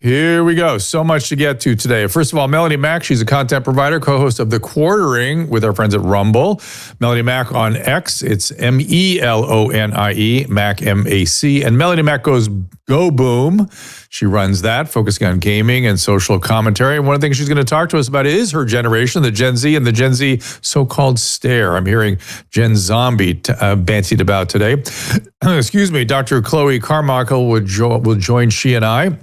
Here we go. So much to get to today. First of all, Melonie Mac, she's a content provider, co-host of The Quartering with our friends at Rumble. Melonie Mac on X, it's Melonie, Mac, M-A-C. And Melonie Mac goes Go Boom. She runs that, focusing on gaming and social commentary. And one of the things she's going to talk to us about is her generation, the Gen Z, and the Gen Z so-called stare. I'm hearing Gen Zombie bantied about today. Excuse me, Dr. Chloe Carmichael will join she and I.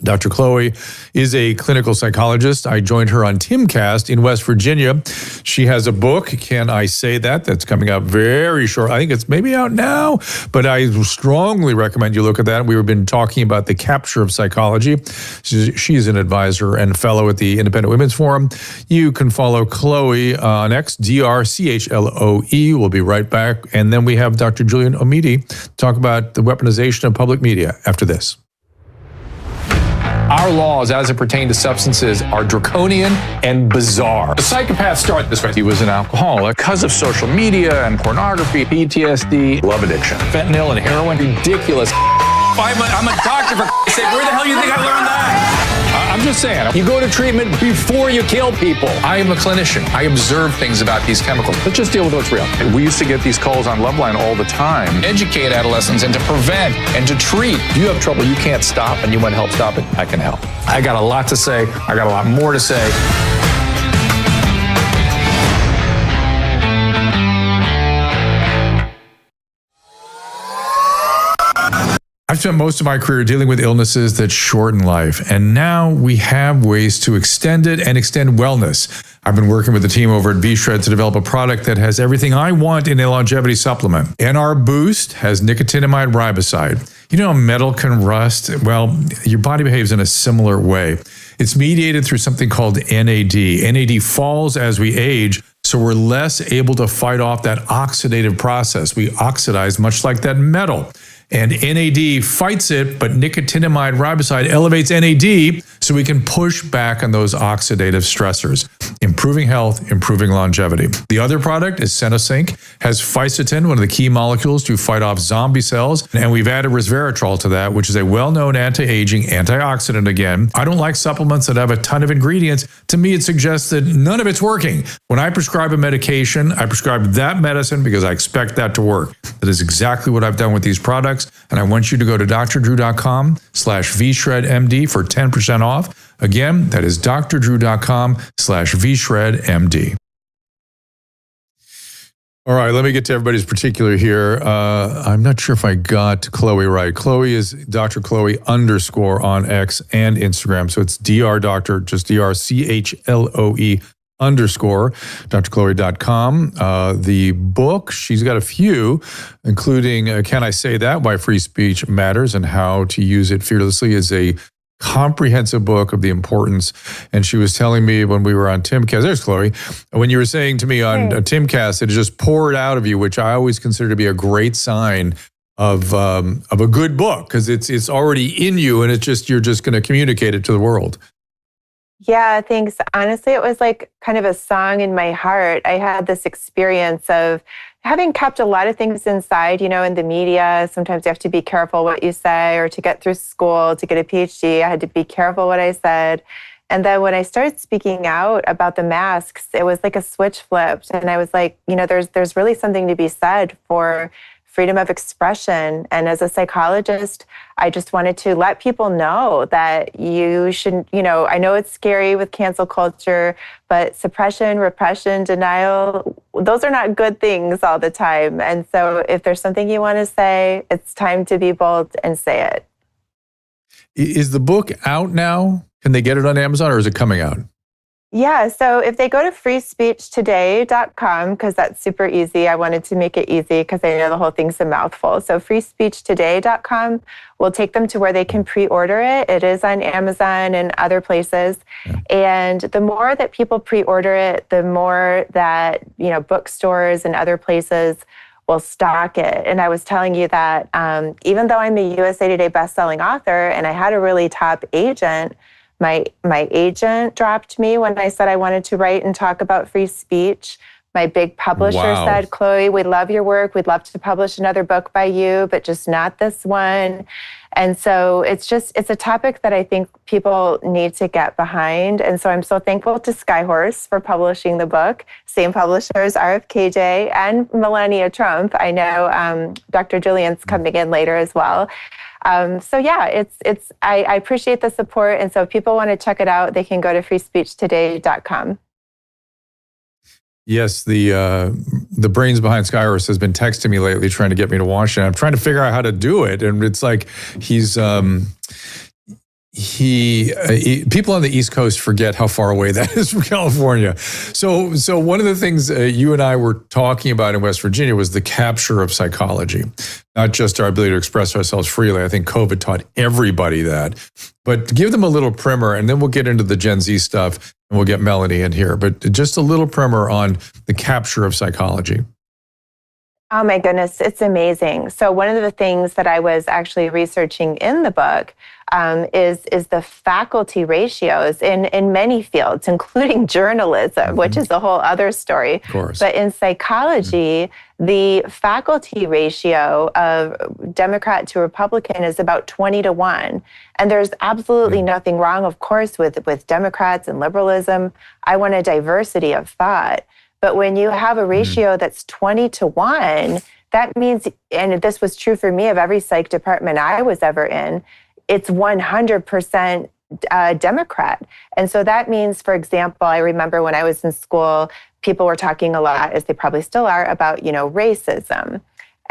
Dr. Chloe is a clinical psychologist. I joined her on Timcast in West Virginia. She has a book, Can I Say That? That's coming out very short. I think it's maybe out now, but I strongly recommend you look at that. We've been talking about the capture of psychology. She's an advisor and fellow at the Independent Women's Forum. You can follow Chloe on X, DRCHLOE. We'll be right back. And then we have Dr. Julian Omidi talk about the weaponization of public media after this. Our laws, as it pertains to substances, are draconian and bizarre. The psychopaths start this way. He was an alcoholic because of social media and pornography, PTSD, love addiction, fentanyl and heroin. Ridiculous. I'm a doctor, for sake. Where the hell do you think I learned that? I'm just saying, you go to treatment before you kill people. I am a clinician. I observe things about these chemicals. Let's just deal with what's real. We used to get these calls on Loveline all the time. Educate adolescents and to prevent and to treat. If you have trouble you can't stop and you want help stop it, I can help. I got a lot to say. I got a lot more to say. I've spent most of my career dealing with illnesses that shorten life, and now we have ways to extend it and extend wellness. I've been working with the team over at V-Shred to develop a product that has everything I want in a longevity supplement. NR Boost has nicotinamide riboside. You know, metal can rust. Well, your body behaves in a similar way. It's mediated through something called NAD. NAD falls as we age, so we're less able to fight off that oxidative process. We oxidize much like that metal. And NAD fights it, but nicotinamide riboside elevates NAD so we can push back on those oxidative stressors, improving health, improving longevity. The other product is Senosync, has fisetin, one of the key molecules to fight off zombie cells, and we've added resveratrol to that, which is a well-known anti-aging antioxidant again. I don't like supplements that have a ton of ingredients. To me, it suggests that none of it's working. When I prescribe a medication, I prescribe that medicine because I expect that to work. That is exactly what I've done with these products. And I want you to go to drdrew.com/vshredmd for 10% off. Again, that is drdrew.com/vshredmd. All right, let me get to everybody's particular here. I'm not sure if I got Chloe right. Chloe is Dr. Chloe _ on X and Instagram. So it's drdoctor, just DRCHLOE _ drchloe.com. The book, she's got a few, including Can I Say That? Why Free Speech Matters and How to Use It Fearlessly, is a comprehensive book of the importance. And she was telling me when we were on Timcast, there's Chloe, when you were saying to me on Timcast, it just poured out of you, which I always consider to be a great sign of a good book, because it's already in you and you're just going to communicate it to the world. Yeah, thanks. Honestly, it was like kind of a song in my heart. I had this experience of having kept a lot of things inside, you know, in the media. Sometimes you have to be careful what you say, or to get through school, to get a PhD, I had to be careful what I said. And then when I started speaking out about the masks, it was like a switch flipped. And I was like, you know, there's really something to be said for freedom of expression. And as a psychologist, I just wanted to let people know that you shouldn't, you know, I know it's scary with cancel culture, but suppression, repression, denial, those are not good things all the time. And so if there's something you want to say, it's time to be bold and say it. Is the book out now? Can they get it on Amazon, or is it coming out? Yeah, so if they go to freespeechtoday.com, because that's super easy, I wanted to make it easy because I know the whole thing's a mouthful. So freespeechtoday.com will take them to where they can pre-order it. It is on Amazon and other places. Yeah. And the more that people pre-order it, the more that, you know, bookstores and other places will stock it. And I was telling you that even though I'm a USA Today bestselling author and I had a really top agent, my agent dropped me when I said I wanted to write and talk about free speech. My big publisher said, Chloe, we love your work. We'd love to publish another book by you, but just not this one. And so it's a topic that I think people need to get behind. And so I'm so thankful to Skyhorse for publishing the book, same publishers, RFKJ and Melania Trump. I know Dr. Julian's coming in later as well. So yeah, I appreciate the support. And so if people want to check it out, they can go to freespeechtoday.com. Yes, the brains behind Skyhorse has been texting me lately, trying to get me to watch it. I'm trying to figure out how to do it, and it's like people on the East Coast forget how far away that is from California. So one of the things you and I were talking about in West Virginia was the capture of psychology, not just our ability to express ourselves freely. I think COVID taught everybody that. But give them a little primer, and then we'll get into the Gen Z stuff, and we'll get Melonie in here. But just a little primer on the capture of psychology. Oh my goodness, it's amazing. So one of the things that I was actually researching in the book is the faculty ratios in many fields, including journalism, which is a whole other story. Of course. But in psychology, the faculty ratio of Democrat to Republican is about 20-1. And there's absolutely nothing wrong, of course, with Democrats and liberalism. I want a diversity of thought. But when you have a ratio that's 20-1, that means, and this was true for me of every psych department I was ever in, it's 100% Democrat. And so that means, for example, I remember when I was in school, people were talking a lot, as they probably still are, about, racism.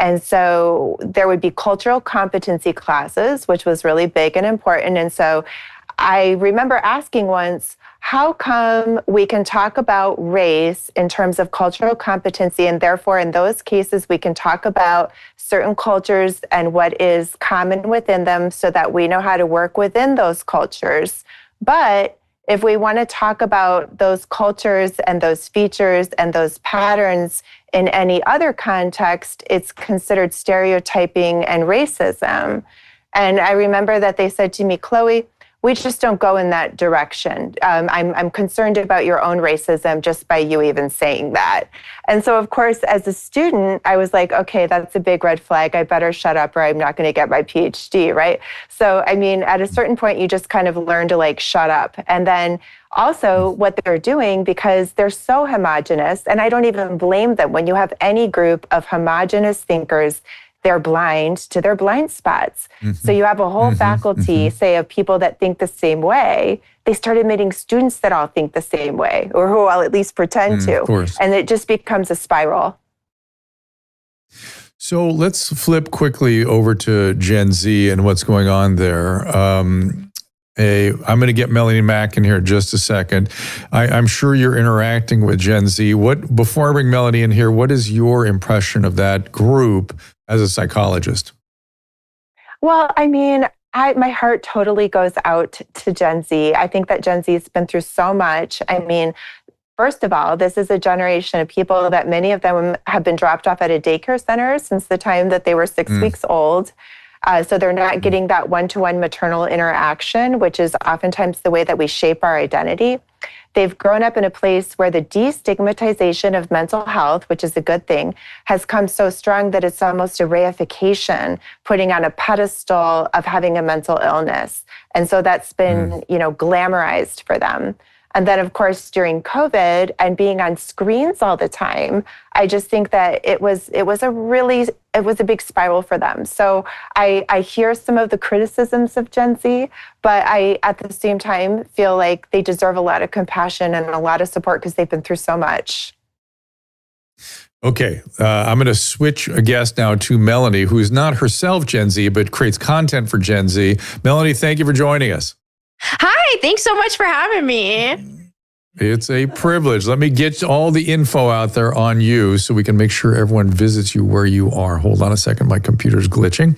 And so there would be cultural competency classes, which was really big and important. And so I remember asking once, how come we can talk about race in terms of cultural competency, and therefore in those cases we can talk about certain cultures and what is common within them so that we know how to work within those cultures? But if we want to talk about those cultures and those features and those patterns in any other context, it's considered stereotyping and racism. And I remember that they said to me, Chloe, we just don't go in that direction. I'm concerned about your own racism just by you even saying that. And so, of course, as a student, I was like, okay, that's a big red flag. I better shut up or I'm not going to get my PhD, right? So, I mean, at a certain point, you just kind of learn to shut up. And then also what they're doing, because they're so homogenous, and I don't even blame them. When you have any group of homogenous thinkers, they're blind to their blind spots. So you have a whole faculty, say, of people that think the same way. They start admitting students that all think the same way, or who will at least pretend to. And it just becomes a spiral. So let's flip quickly over to Gen Z and what's going on there. I'm going to get Melonie Mack in here in just a second. I'm sure you're interacting with Gen Z. Before I bring Melonie in here, what is your impression of that group as a psychologist? Well, I mean, my heart totally goes out to Gen Z. I think that Gen Z has been through so much. I mean, first of all, this is a generation of people that many of them have been dropped off at a daycare center since the time that they were 6 weeks old. So they're not getting that one-to-one maternal interaction, which is oftentimes the way that we shape our identity. They've grown up in a place where the destigmatization of mental health, which is a good thing, has come so strong that it's almost a reification, putting on a pedestal of having a mental illness. And so that's been, glamorized for them. And then, of course, during COVID and being on screens all the time, I just think that it was a big spiral for them. So I hear some of the criticisms of Gen Z, but I, at the same time, feel like they deserve a lot of compassion and a lot of support because they've been through so much. Okay, I'm going to switch a guest now to Melonie, who is not herself Gen Z, but creates content for Gen Z. Melonie, thank you for joining us. Hi, thanks so much for having me. It's a privilege. Let me get all the info out there on you so we can make sure everyone visits you where you are. Hold on a second. My computer's glitching.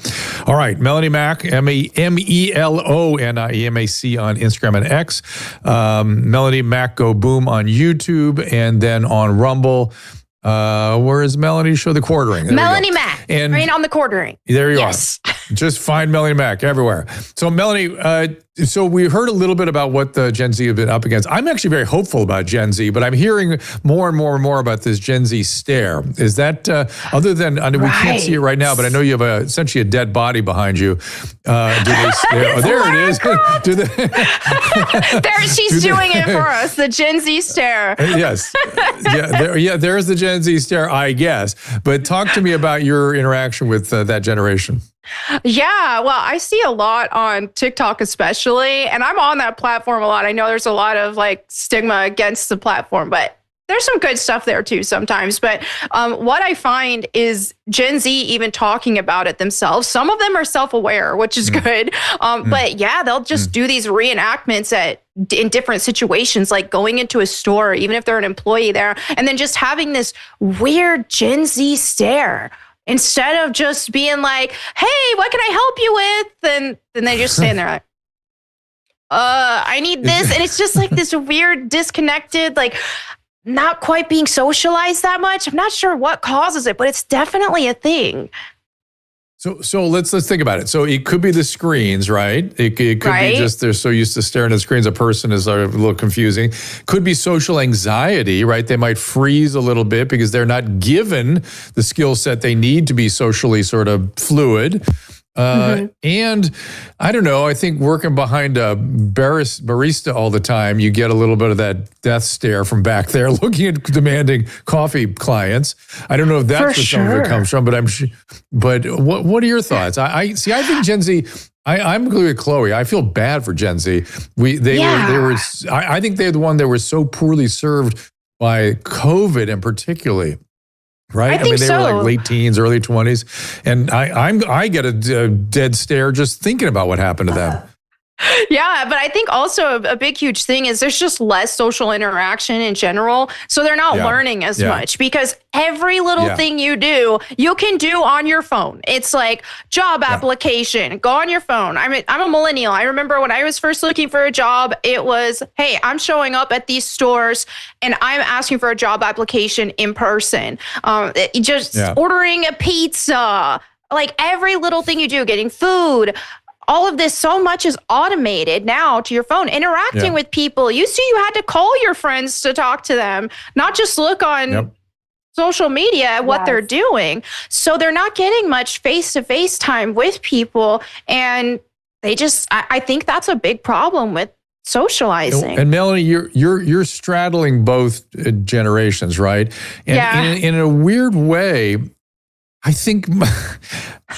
All right. Melonie Mack, Meloniemac on Instagram and X. Melonie Mack Go Boom on YouTube, and then on Rumble. Where is Melonie? Show the quartering. There Melonie Mack, and right on the quartering. There you are. Just find Melanie Mac everywhere. So Melanie, so we heard a little bit about what the Gen Z have been up against. I'm actually very hopeful about Gen Z, but I'm hearing more and more and more about this Gen Z stare. Is that, other than, I mean, we can't see it right now, but I know you have essentially a dead body behind you. Do they stare? Oh, there it is. Do they? She's doing it for us, the Gen Z stare. Yes. There's the Gen Z stare, I guess. But talk to me about your interaction with that generation. Yeah, well, I see a lot on TikTok especially, and I'm on that platform a lot. I know there's a lot of like stigma against the platform, but there's some good stuff there too sometimes. But what I find is Gen Z even talking about it themselves. Some of them are self-aware, which is good. But yeah, they'll just do these reenactments in different situations, like going into a store, even if they're an employee there, and then just having this weird Gen Z stare. Instead of just being like, hey, what can I help you with? And then they just stand there like, I need this. And it's just like this weird disconnected, like not quite being socialized that much. I'm not sure what causes it, but it's definitely a thing. So let's think about it. So it could be the screens, right? It could be just they're so used to staring at screens. A person is a little confusing. Could be social anxiety, right? They might freeze a little bit because they're not given the skill set they need to be socially sort of fluid. And I don't know, I think working behind a barista all the time, you get a little bit of that death stare from back there looking at demanding coffee clients. I don't know if that's where some of it comes from, but I'm sure. But what are your thoughts? I think Gen Z, I'm agree with Chloe. I feel bad for Gen Z. I think they're the one that were so poorly served by COVID and particularly. Right? I mean, they were like late teens, early 20s. And I get a dead stare just thinking about what happened to them. Yeah, but I think also a big, huge thing is there's just less social interaction in general. So they're not learning as much because every little thing you do, you can do on your phone. It's like job application, go on your phone. I'm a millennial. I remember when I was first looking for a job, it was, hey, I'm showing up at these stores and I'm asking for a job application in person. Ordering a pizza, like every little thing you do, getting food. All of this, so much is automated now to your phone, interacting with people. You had to call your friends to talk to them, not just look on social media at what they're doing. So they're not getting much face-to-face time with people. And I think that's a big problem with socializing. And Melanie, you're straddling both generations, right? And in a weird way, I think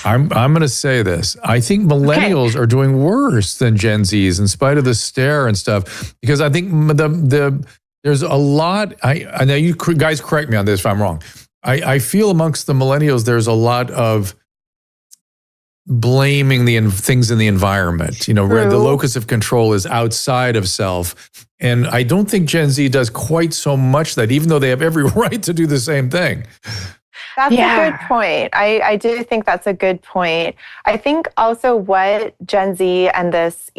I'm going to say this. I think millennials are doing worse than Gen Zs in spite of the stare and stuff, because I think there's a lot. I know you guys correct me on this if I'm wrong. I feel amongst the millennials there's a lot of blaming the things in the environment. You know, where the locus of control is outside of self, and I don't think Gen Z does quite so much that, even though they have every right to do the same thing. That's a good point. I do think that's a good point. I think also what Gen Z and this,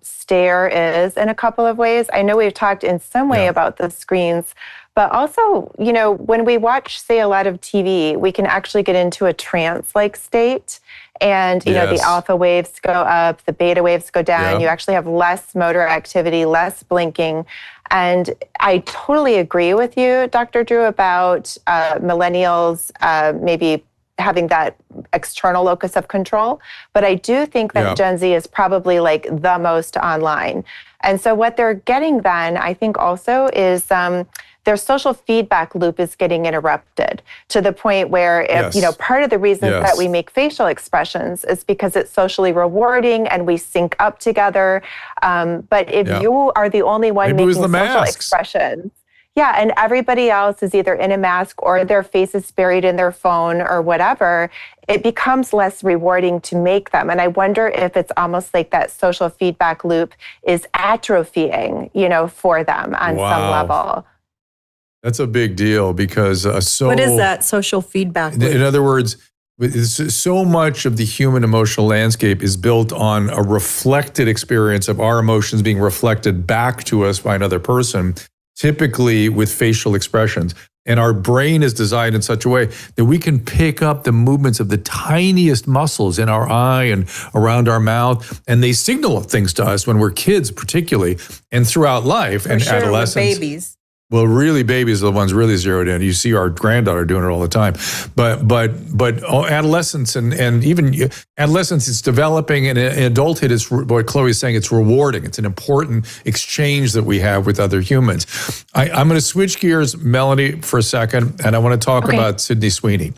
stare is in a couple of ways. I know we've talked in some way about the screens, but also, when we watch, say, a lot of TV, we can actually get into a trance-like state. And, the alpha waves go up, the beta waves go down. You actually have less motor activity, less blinking. And I totally agree with you, Dr. Drew, about millennials maybe having that external locus of control. But I do think that Gen Z is probably like the most online. And so what they're getting then, I think also is their social feedback loop is getting interrupted to the point where, if, part of the reason that we make facial expressions is because it's socially rewarding and we sync up together. But if you are the only one making social expressions, and everybody else is either in a mask or their face is buried in their phone or whatever, it becomes less rewarding to make them. And I wonder if it's almost like that social feedback loop is atrophying, for them on some level. That's a big deal because what is that social feedback loop? In other words, so much of the human emotional landscape is built on a reflected experience of our emotions being reflected back to us by another person, typically with facial expressions. And our brain is designed in such a way that we can pick up the movements of the tiniest muscles in our eye and around our mouth. And they signal things to us when we're kids, particularly, and throughout life and adolescence. Babies. Well, really, babies are the ones really zeroed in. You see our granddaughter doing it all the time. But adolescence and even adolescence is developing, and in adulthood, it's what Chloe's saying. It's rewarding. It's an important exchange that we have with other humans. I'm going to switch gears, Melonie, for a second, and I want to talk about Sydney Sweeney.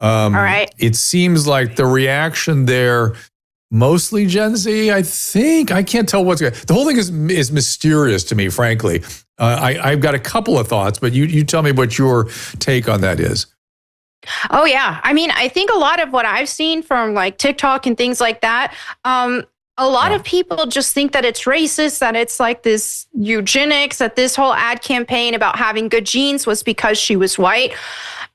All right. It seems like the reaction there, mostly Gen Z, I think. I can't tell what's going on. The whole thing is mysterious to me, frankly. I've got a couple of thoughts, but you tell me what your take on that is. Oh, yeah. I mean, I think a lot of what I've seen from like TikTok and things like that, a lot of people just think that it's racist, that it's like this eugenics, that this whole ad campaign about having good genes was because she was white.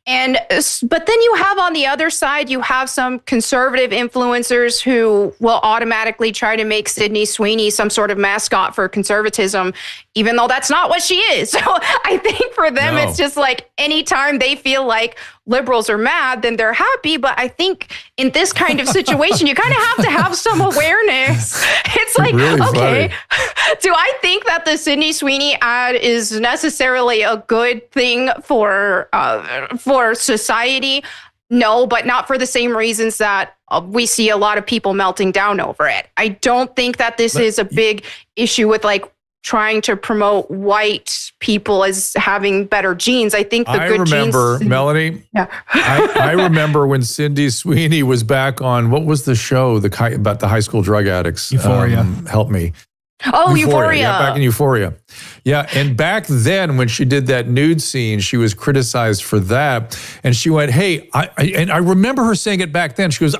But then you have on the other side, you have some conservative influencers who will automatically try to make Sydney Sweeney some sort of mascot for conservatism, even though that's not what she is. So I think for them, it's just like anytime they feel like liberals are mad, then they're happy. But I think in this kind of situation, you kind of have to have some awareness. It's like, really okay, do I think that the Sydney Sweeney ad is necessarily a good thing for society? No, but not for the same reasons that we see a lot of people melting down over it. I don't think that this is a big issue with like trying to promote white people as having better genes. I think the good genes. I remember, Melonie, I remember when Sydney Sweeney was back on, what was the show about the high school drug addicts? Euphoria. Help me. Oh, Euphoria. Yeah, back in Euphoria. Yeah, and back then when she did that nude scene, she was criticized for that. And she went, hey, I remember her saying it back then. She goes,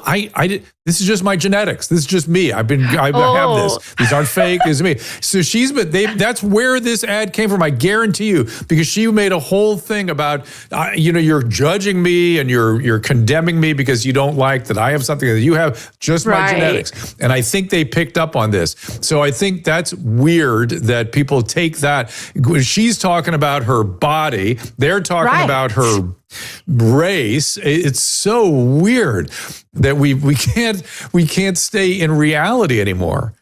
this is just my genetics. This is just me. I have this. These aren't fake. This is me. So that's where this ad came from. I guarantee you, because she made a whole thing about, you're judging me and you're condemning me because you don't like that I have something that you have, just my genetics. And I think they picked up on this. So I think that's weird that people take that. When she's talking about her body, they're talking about her race. It's so weird that we can't stay in reality anymore.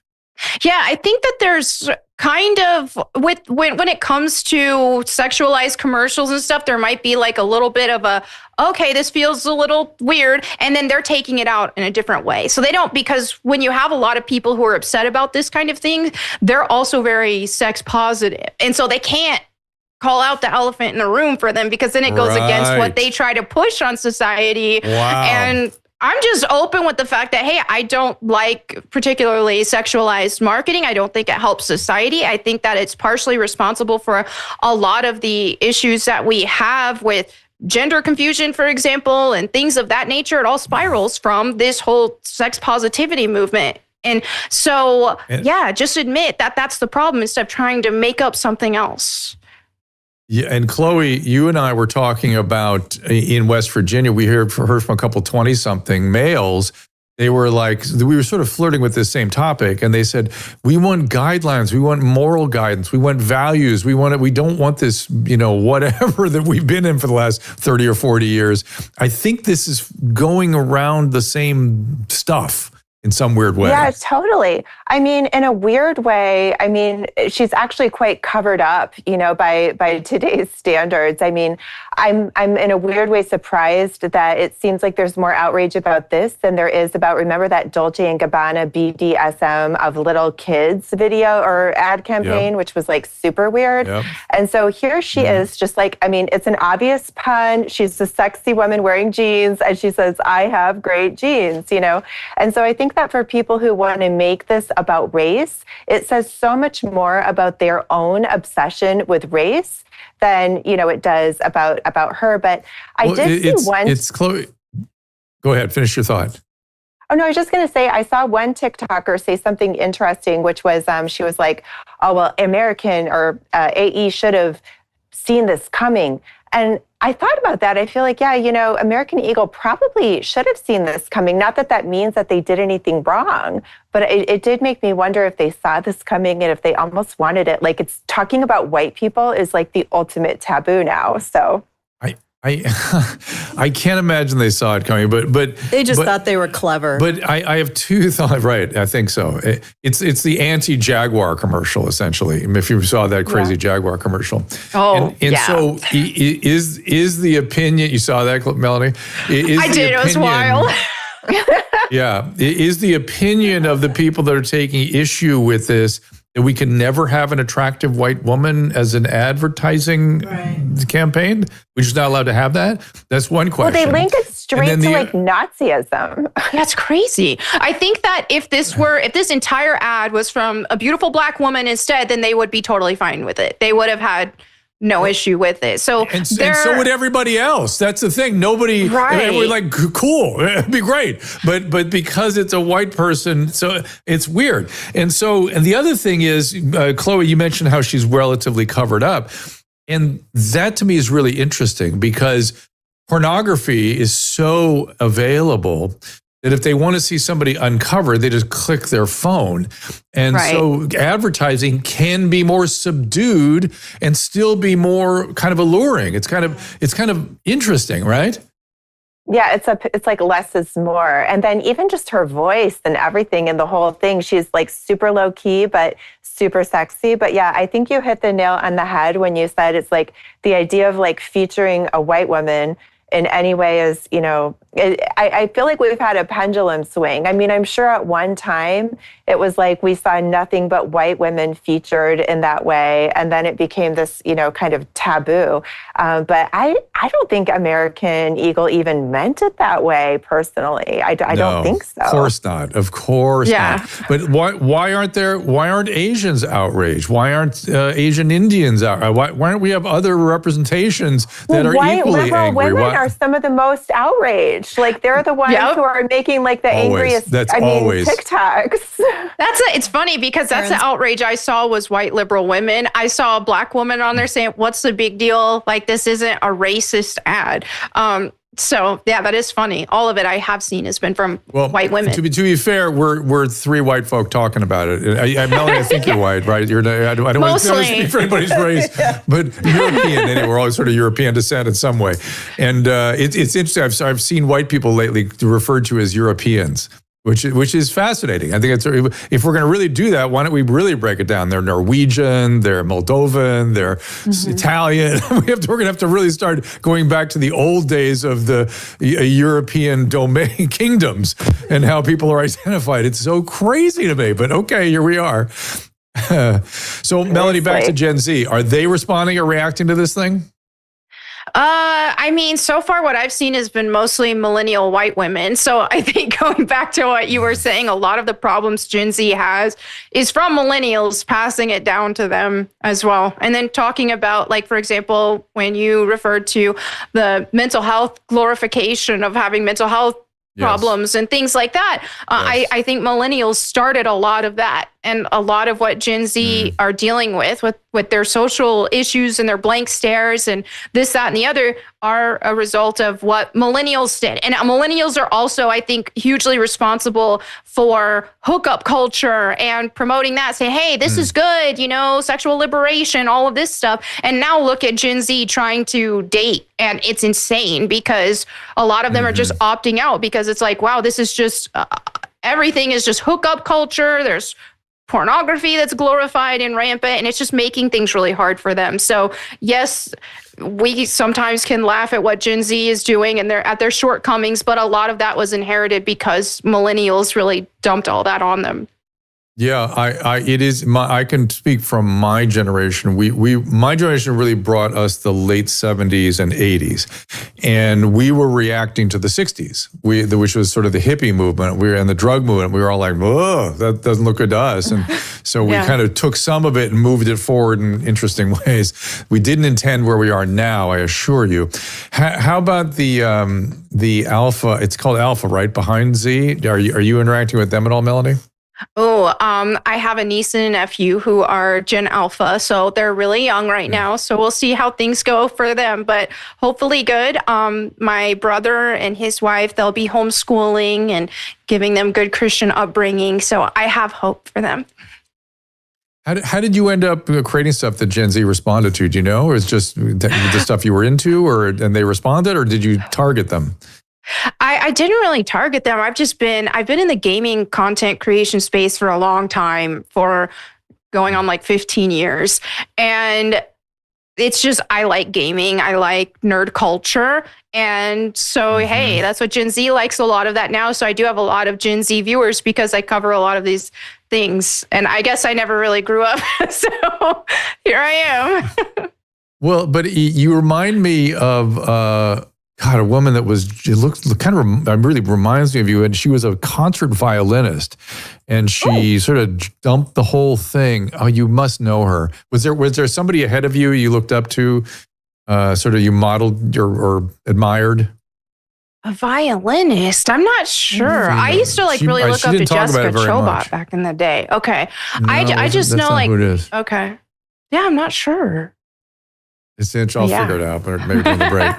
Yeah, I think that there's kind of when it comes to sexualized commercials and stuff, there might be like a little bit of okay, this feels a little weird, and then they're taking it out in a different way. So they don't, because when you have a lot of people who are upset about this kind of thing, they're also very sex positive, and so they can't call out the elephant in the room for them, because then it goes against what they try to push on society. Wow. And I'm just open with the fact that, hey, I don't like particularly sexualized marketing. I don't think it helps society. I think that it's partially responsible for a lot of the issues that we have with gender confusion, for example, and things of that nature. It all spirals from this whole sex positivity movement. And so, just admit that that's the problem instead of trying to make up something else. Yeah, and Chloe, you and I were talking about in West Virginia, we heard from a couple 20-something males. They were like, we were sort of flirting with this same topic, and they said, we want guidelines, we want moral guidance, we want values, we don't want this, whatever that we've been in for the last 30 or 40 years. I think this is going around the same stuff in some weird way. Yeah, totally. I mean, in a weird way, she's actually quite covered up, by today's standards. I mean, I'm in a weird way surprised that it seems like there's more outrage about this than there is about, remember that Dolce & Gabbana BDSM of little kids video or ad campaign, which was like super weird. Yep. And so here she is just like, it's an obvious pun. She's a sexy woman wearing jeans, and she says, I have great jeans, And so I think that for people who want to make this about race, it says so much more about their own obsession with race than, it does about her. But I did see one. It's Chloe. Go ahead, finish your thought. Oh, no, I was just going to say, I saw one TikToker say something interesting, which was, she was like, oh, well, American or AE should have seen this coming. And I thought about that. I feel like, American Eagle probably should have seen this coming. Not that that means that they did anything wrong, but it did make me wonder if they saw this coming and if they almost wanted it. Like, it's talking about white people is like the ultimate taboo now. So I I can't imagine they saw it coming, but they just thought they were clever. But I have two thoughts. Right, I think so. It's the anti-Jaguar commercial essentially. If you saw that crazy Jaguar commercial. Oh, and so is the opinion you saw that, Melonie? I did. It was wild. Yeah, is the opinion of the people that are taking issue with this that we can never have an attractive white woman as an advertising campaign? We're just not allowed to have that? That's one question. Well, they link it straight to like Nazism. That's crazy. I think that if this entire ad was from a beautiful black woman instead, then they would be totally fine with it. They would have had no issue with it. And so would everybody else. That's the thing. Nobody, everybody like, cool, it'd be great. But because it's a white person, so it's weird. And the other thing is, Chloe, you mentioned how she's relatively covered up. And that to me is really interesting because pornography is so available that if they want to see somebody uncovered, they just click their phone. And so advertising can be more subdued and still be more kind of alluring. It's kind of interesting, right? Yeah, it's like less is more. And then even just her voice and everything and the whole thing, she's like super low key, but super sexy. But yeah, I think you hit the nail on the head when you said it's like the idea of like featuring a white woman in any way is, I feel like we've had a pendulum swing. I mean, I'm sure at one time it was like we saw nothing but white women featured in that way. And then it became this, kind of taboo. But I don't think American Eagle even meant it that way personally. I don't think so. Of course not. Of course not. But why aren't Asians outraged? Why aren't Asian Indians outraged? Why don't we have other representations that are equally angry? Women are some of the most outraged. Like they're the ones who are making like the angriest, TikToks. It's funny because that's the outrage I saw was white liberal women. I saw a black woman on there saying, what's the big deal? Like this isn't a racist ad. So yeah, that is funny. All of it I have seen has been from white women. To be fair, we're three white folk talking about it. Melonie, I think you're white, right? I don't want to speak for anybody's race, but European anyway. We're all sort of European descent in some way. And it's interesting. I've seen white people lately referred to as Europeans. Which is fascinating. I think if we're going to really do that, why don't we really break it down? They're Norwegian, they're Moldovan, they're Italian. We're going to have to really start going back to the old days of the European domain kingdoms and how people are identified. It's so crazy to me, but okay, here we are. So Melonie, back to Gen Z. Are they responding or reacting to this thing? I mean, so far what I've seen has been mostly millennial white women. So I think going back to what you were saying, a lot of the problems Gen Z has is from millennials passing it down to them as well. And then talking about, like, for example, when you referred to the mental health glorification of having mental health problems and things like that. I think millennials started a lot of that. And a lot of what Gen Z are dealing with their social issues and their blank stares and this, that, and the other are a result of what millennials did. And millennials are also, I think, hugely responsible for hookup culture and promoting that. Say, hey, this is good, sexual liberation, all of this stuff. And now look at Gen Z trying to date. And it's insane because a lot of them are just opting out because it's like, wow, this is just, everything is just hookup culture. There's pornography that's glorified and rampant, and it's just making things really hard for them. So yes, we sometimes can laugh at what Gen Z is doing and their shortcomings, but a lot of that was inherited because millennials really dumped all that on them. Yeah, I can speak from my generation. My generation really brought us the late 70s and 80s, and we were reacting to the 60s, which was sort of the hippie movement. We were in the drug movement. We were all like, "Oh, that doesn't look good to us," and so we kind of took some of it and moved it forward in interesting ways. We didn't intend where we are now, I assure you. How about the Alpha? It's called Alpha, right? Behind Z. Are you interacting with them at all, Melonie? I have a niece and a nephew who are Gen Alpha, so they're really young right now. So we'll see how things go for them, but hopefully good. My brother and his wife, they'll be homeschooling and giving them good Christian upbringing. So I have hope for them. How did you end up creating stuff that Gen Z responded to? Do you know? Or is just the stuff you were into, and they responded, or did you target them? I didn't really target them. I've been in the gaming content creation space for a long time, for going on like 15 years. And it's just, I like gaming. I like nerd culture. And so, hey, that's what Gen Z likes, a lot of that now. So I do have a lot of Gen Z viewers because I cover a lot of these things. And I guess I never really grew up. So here I am. Well, but you remind me of, God, a woman that really reminds me of you. And she was a concert violinist, and she sort of dumped the whole thing. Oh, you must know her. Was there somebody ahead of you looked up to, sort of you modeled or admired? A violinist? I'm not sure. I used to really look up to Jessica Chobot back in the day. Okay. No, I just know who it is. Okay. Yeah, I'm not sure. I'll figure it out, but maybe during the break.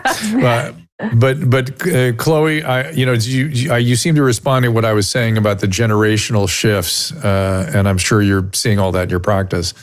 But Chloe, you seem to respond to what I was saying about the generational shifts, and I'm sure you're seeing all that in your practice.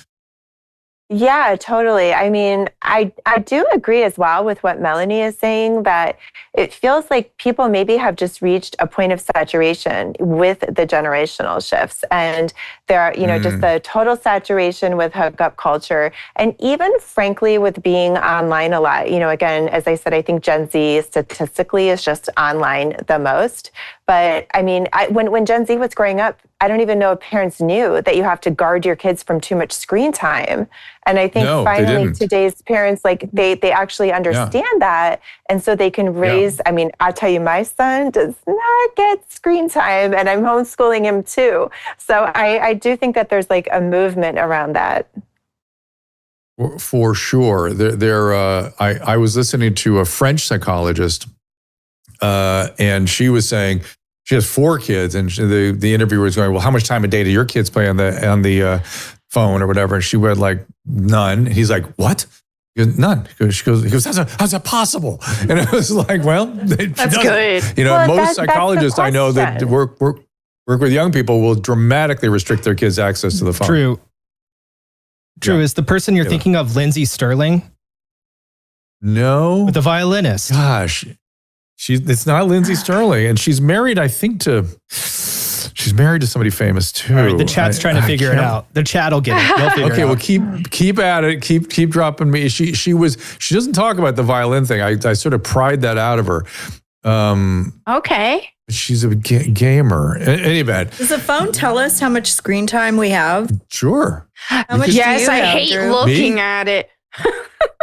Yeah, totally. I mean, I do agree as well with what Melonie is saying, that it feels like people maybe have just reached a point of saturation with the generational shifts. And there are, just the total saturation with hookup culture. And even frankly, with being online a lot, again, as I said, I think Gen Z statistically is just online the most. But I mean, when Gen Z was growing up, I don't even know if parents knew that you have to guard your kids from too much screen time. And I think finally today's parents, they actually understand that. And so they can raise, I mean, I'll tell you, my son does not get screen time, and I'm homeschooling him too. So I do think that there's a movement around that. For sure. I was listening to a French psychologist, and she was saying, she has 4 kids, and the interviewer was going, well, how much time a day do your kids play on the phone or whatever? And she went none. And he's like, what? He goes, none. She goes, how's that possible? And it was well, that's good. Most psychologists I know that work with young people will dramatically restrict their kids' access to the phone. True. Is the person you're thinking of Lindsay Sterling? No. The violinist. Gosh. It's not Lindsay Sterling, and she's married, I think, she's married to somebody famous too. All right, the chat's trying to figure it out. The chat will get it. They'll figure it out. Well, keep at it. Keep dropping me. She doesn't talk about the violin thing. I sort of pried that out of her. Okay. She's a gamer. Anyway. Does the phone tell us how much screen time we have? Sure. How much? Yes, I hate looking at it.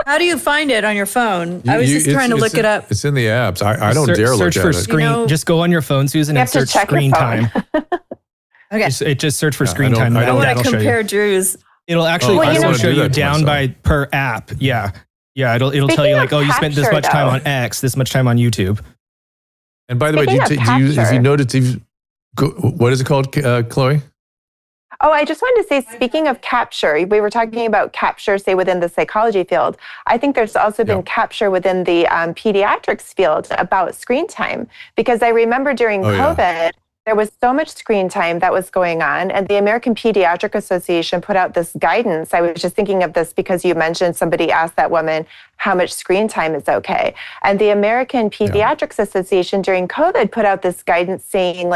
How do you find it on your phone? I was just trying to look it up. It's in the apps. I don't dare look at it. Search for screen. Just go on your phone, Susan, and search screen time. Okay. Just search for screen time. I want to compare Drew's. It'll actually also show you down by per app. Yeah. It'll tell you you spent this much time on X, this much time on YouTube. And by the way, if you noticed, what is it called, Chloe? Oh, I just wanted to say, speaking of capture, we were talking about capture, say, within the psychology field. I think there's also been capture within the pediatrics field about screen time. Because I remember during COVID, there was so much screen time that was going on, and the American Pediatric Association put out this guidance. I was just thinking of this because you mentioned somebody asked that woman how much screen time is okay. And the American Pediatrics Association during COVID put out this guidance saying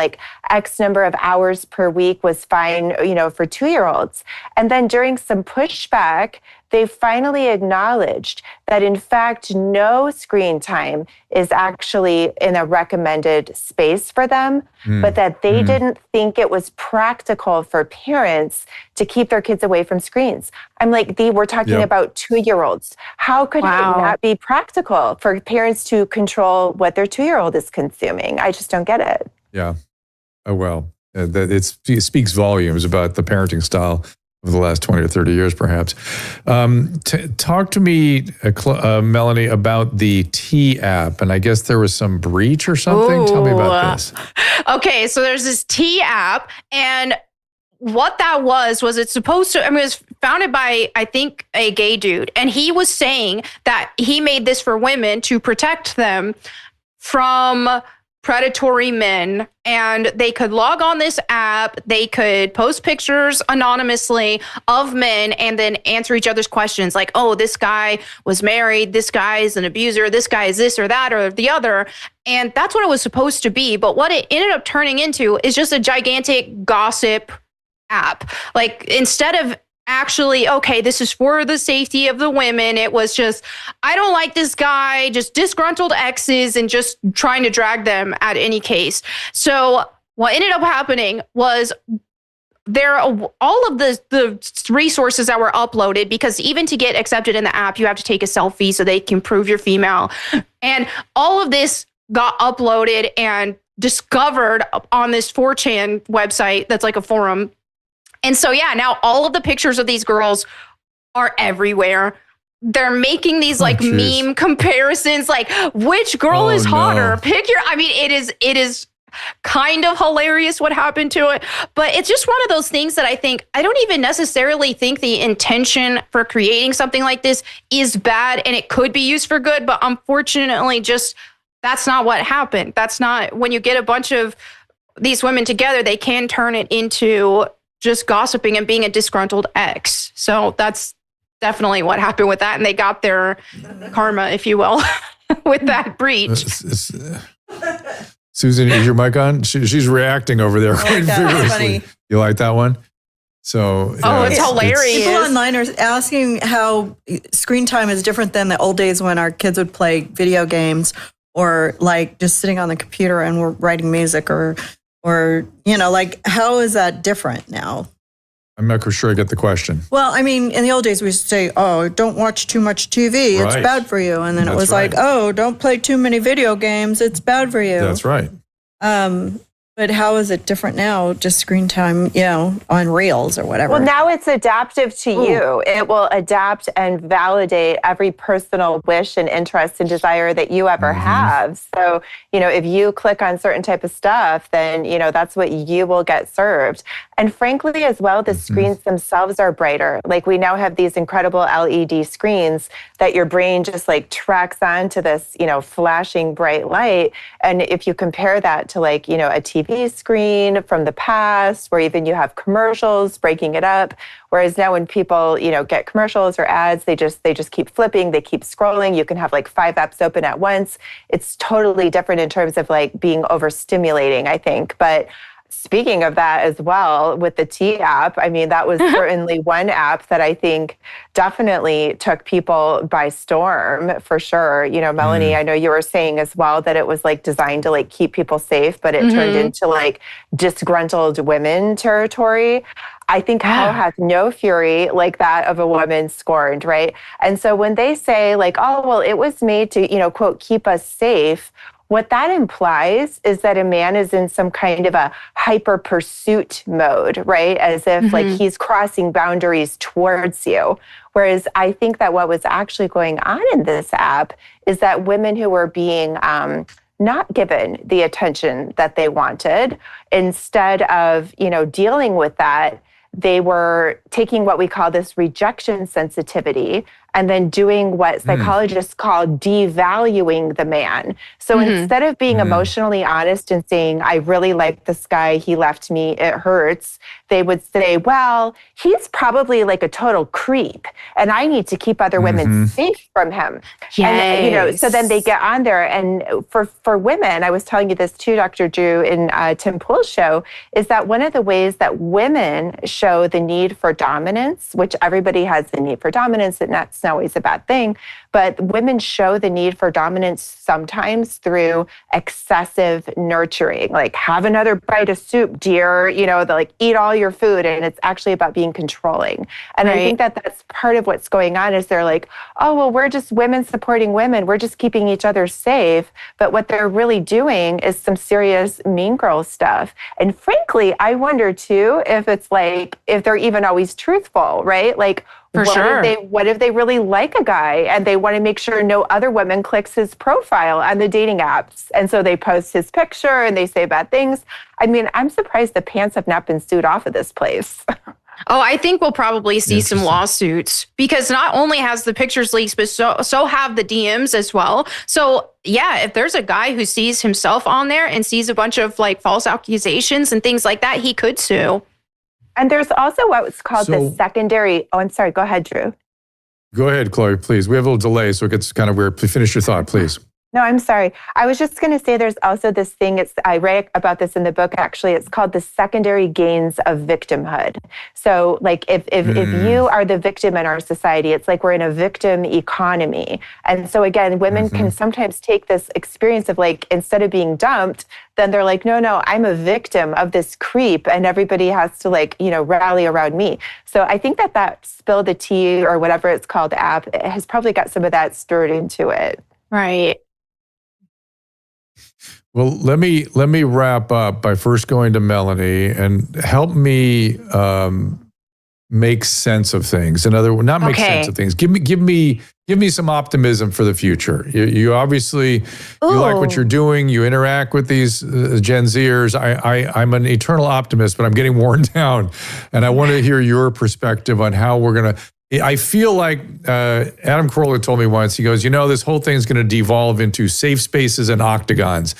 X number of hours per week was fine, for 2-year-olds. And then during some pushback, they finally acknowledged that, in fact, no screen time is actually in a recommended space for them, but that they didn't think it was practical for parents to keep their kids away from screens. I'm we're talking about 2-year-olds. How could it not be practical for parents to control what their 2-year-old is consuming? I just don't get it. Yeah. Oh, well, it speaks volumes about the parenting style of the last 20 or 30 years, perhaps. Talk to me, Melonie, about the T app. And I guess there was some breach or something. Ooh. Tell me about this. Okay, so there's this T app, and what that was it's supposed to, it was founded by, I think, a gay dude. And he was saying that he made this for women to protect them from predatory men, and they could log on this app, they could post pictures anonymously of men and then answer each other's questions like, oh, this guy was married, this guy is an abuser, this guy is this or that or the other. And that's what it was supposed to be. But what it ended up turning into is just a gigantic gossip app. Like, instead of actually, okay, this is for the safety of the women, it was just, I don't like this guy, just disgruntled exes and just trying to drag them at any case. So what ended up happening was all of the resources that were uploaded, because even to get accepted in the app, you have to take a selfie so they can prove you're female. And all of this got uploaded and discovered on this 4chan website that's like a forum. And so, yeah, now all of the pictures of these girls are everywhere. They're making these meme comparisons, like which girl is hotter? No. It is kind of hilarious what happened to it. But it's just one of those things that I don't even necessarily think the intention for creating something like this is bad, and it could be used for good. But unfortunately, just that's not what happened. That's not, when you get a bunch of these women together, they can turn it into just gossiping and being a disgruntled ex. So that's definitely what happened with that. And they got their karma, if you will, with that breach. Susan, is your mic on? She's reacting over there quite vigorously. You like that one? So, it's hilarious. People online are asking how screen time is different than the old days when our kids would play video games, or like just sitting on the computer and we're writing music, or how is that different now? I'm not sure I get the question. Well, I mean, in the old days, we used to say, oh, don't watch too much TV. It's bad for you. And then it was like, oh, don't play too many video games. It's bad for you. That's right. But how is it different now? Just screen time, on Reels or whatever. Well, now it's adaptive to you. It will adapt and validate every personal wish and interest and desire that you ever have. So, if you click on certain type of stuff, then, that's what you will get served. And frankly, as well, the screens themselves are brighter. Like, we now have these incredible LED screens that your brain just tracks onto this, flashing bright light. And if you compare that to a TV screen from the past, where even you have commercials breaking it up. Whereas now when people, get commercials or ads, they just keep flipping, they keep scrolling. You can have 5 apps open at once. It's totally different in terms of being overstimulating, I think. But speaking of that as well, with the T app, that was certainly one app that I think definitely took people by storm, for sure. Melonie, I know you were saying as well that it was designed to keep people safe, but it turned into disgruntled women territory. I think hell hath no fury like that of a woman scorned, right? And so when they say oh, well, it was made to, quote, keep us safe, what that implies is that a man is in some kind of a hyper pursuit mode, right? As if he's crossing boundaries towards you. Whereas I think that what was actually going on in this app is that women who were being not given the attention that they wanted, instead of, dealing with that, they were taking what we call this rejection sensitivity and then doing what psychologists call devaluing the man. So instead of being emotionally honest and saying, I really like this guy, he left me, it hurts, they would say, well, he's probably a total creep and I need to keep other women safe from him. Yes. And, so then they get on there. And for women, I was telling you this too, Dr. Drew, in Tim Pool's show, is that one of the ways that women show the need for dominance, which everybody has the need for dominance, and that's not always a bad thing, but women show the need for dominance sometimes through excessive nurturing, have another bite of soup, dear, eat all your food. And it's actually about being controlling. And I think that that's part of what's going on is they're oh, well, we're just women supporting women. We're just keeping each other safe. But what they're really doing is some serious mean girl stuff. And frankly, I wonder too, if it's if they're even always truthful, right? What if they really like a guy and they want to make sure no other woman clicks his profile on the dating apps? And so they post his picture and they say bad things. I'm surprised the pants have not been sewed off of this place. Oh, I think we'll probably see some lawsuits because not only has the pictures leaked, but so have the DMs as well. So yeah, if there's a guy who sees himself on there and sees a bunch of like false accusations and things like that, he could sue. And there's also what's called the secondary. Oh, I'm sorry. Go ahead, Drew. Go ahead, Chloe, please. We have a little delay, so it gets kind of weird. Please finish your thought, please. No, I'm sorry. I was just going to say there's also this thing, I write about this in the book, actually. It's called the secondary gains of victimhood. So like if you are the victim in our society, it's like we're in a victim economy. And so again, women can sometimes take this experience of like, instead of being dumped, then they're like, no, I'm a victim of this creep and everybody has to like, rally around me. So I think that Spill the Tea or whatever it's called app has probably got some of that stirred into it. Right. Well, let me wrap up by first going to Melonie and help me make sense of things. In other words, not make sense of things. Give me some optimism for the future. You obviously you like what you're doing. You interact with these Gen Zers. I'm an eternal optimist, but I'm getting worn down, and I want to hear your perspective on how we're gonna. I feel like Adam Carolla told me once, he goes, this whole thing's going to devolve into safe spaces and octagons.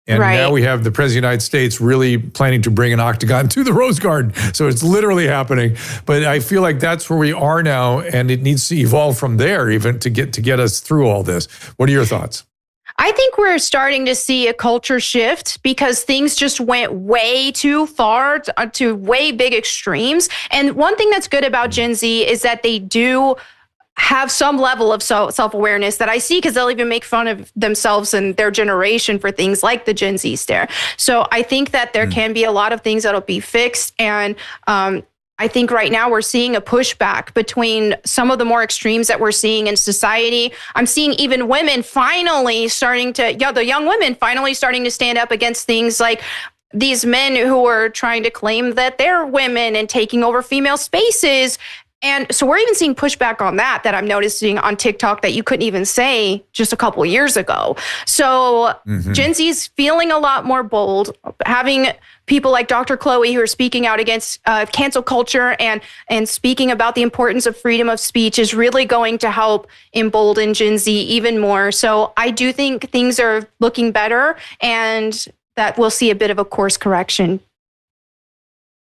And now we have the President of the United States really planning to bring an octagon to the Rose Garden. So it's literally happening. But I feel like that's where we are now, and it needs to evolve from there even to get us through all this. What are your thoughts? I think we're starting to see a culture shift because things just went way too far to way big extremes. And one thing that's good about Gen Z is that they do have some level of self-awareness that I see because they'll even make fun of themselves and their generation for things like the Gen Z stare. So I think that there can be a lot of things that'll be fixed. And I think right now we're seeing a pushback between some of the more extremes that we're seeing in society. I'm seeing even women finally the young women finally starting to stand up against things like these men who are trying to claim that they're women and taking over female spaces. And so we're even seeing pushback on that I'm noticing on TikTok that you couldn't even say just a couple of years ago. So Gen Z's feeling a lot more bold, having people like Dr. Chloe who are speaking out against cancel culture and speaking about the importance of freedom of speech is really going to help embolden Gen Z even more. So I do think things are looking better and that we'll see a bit of a course correction.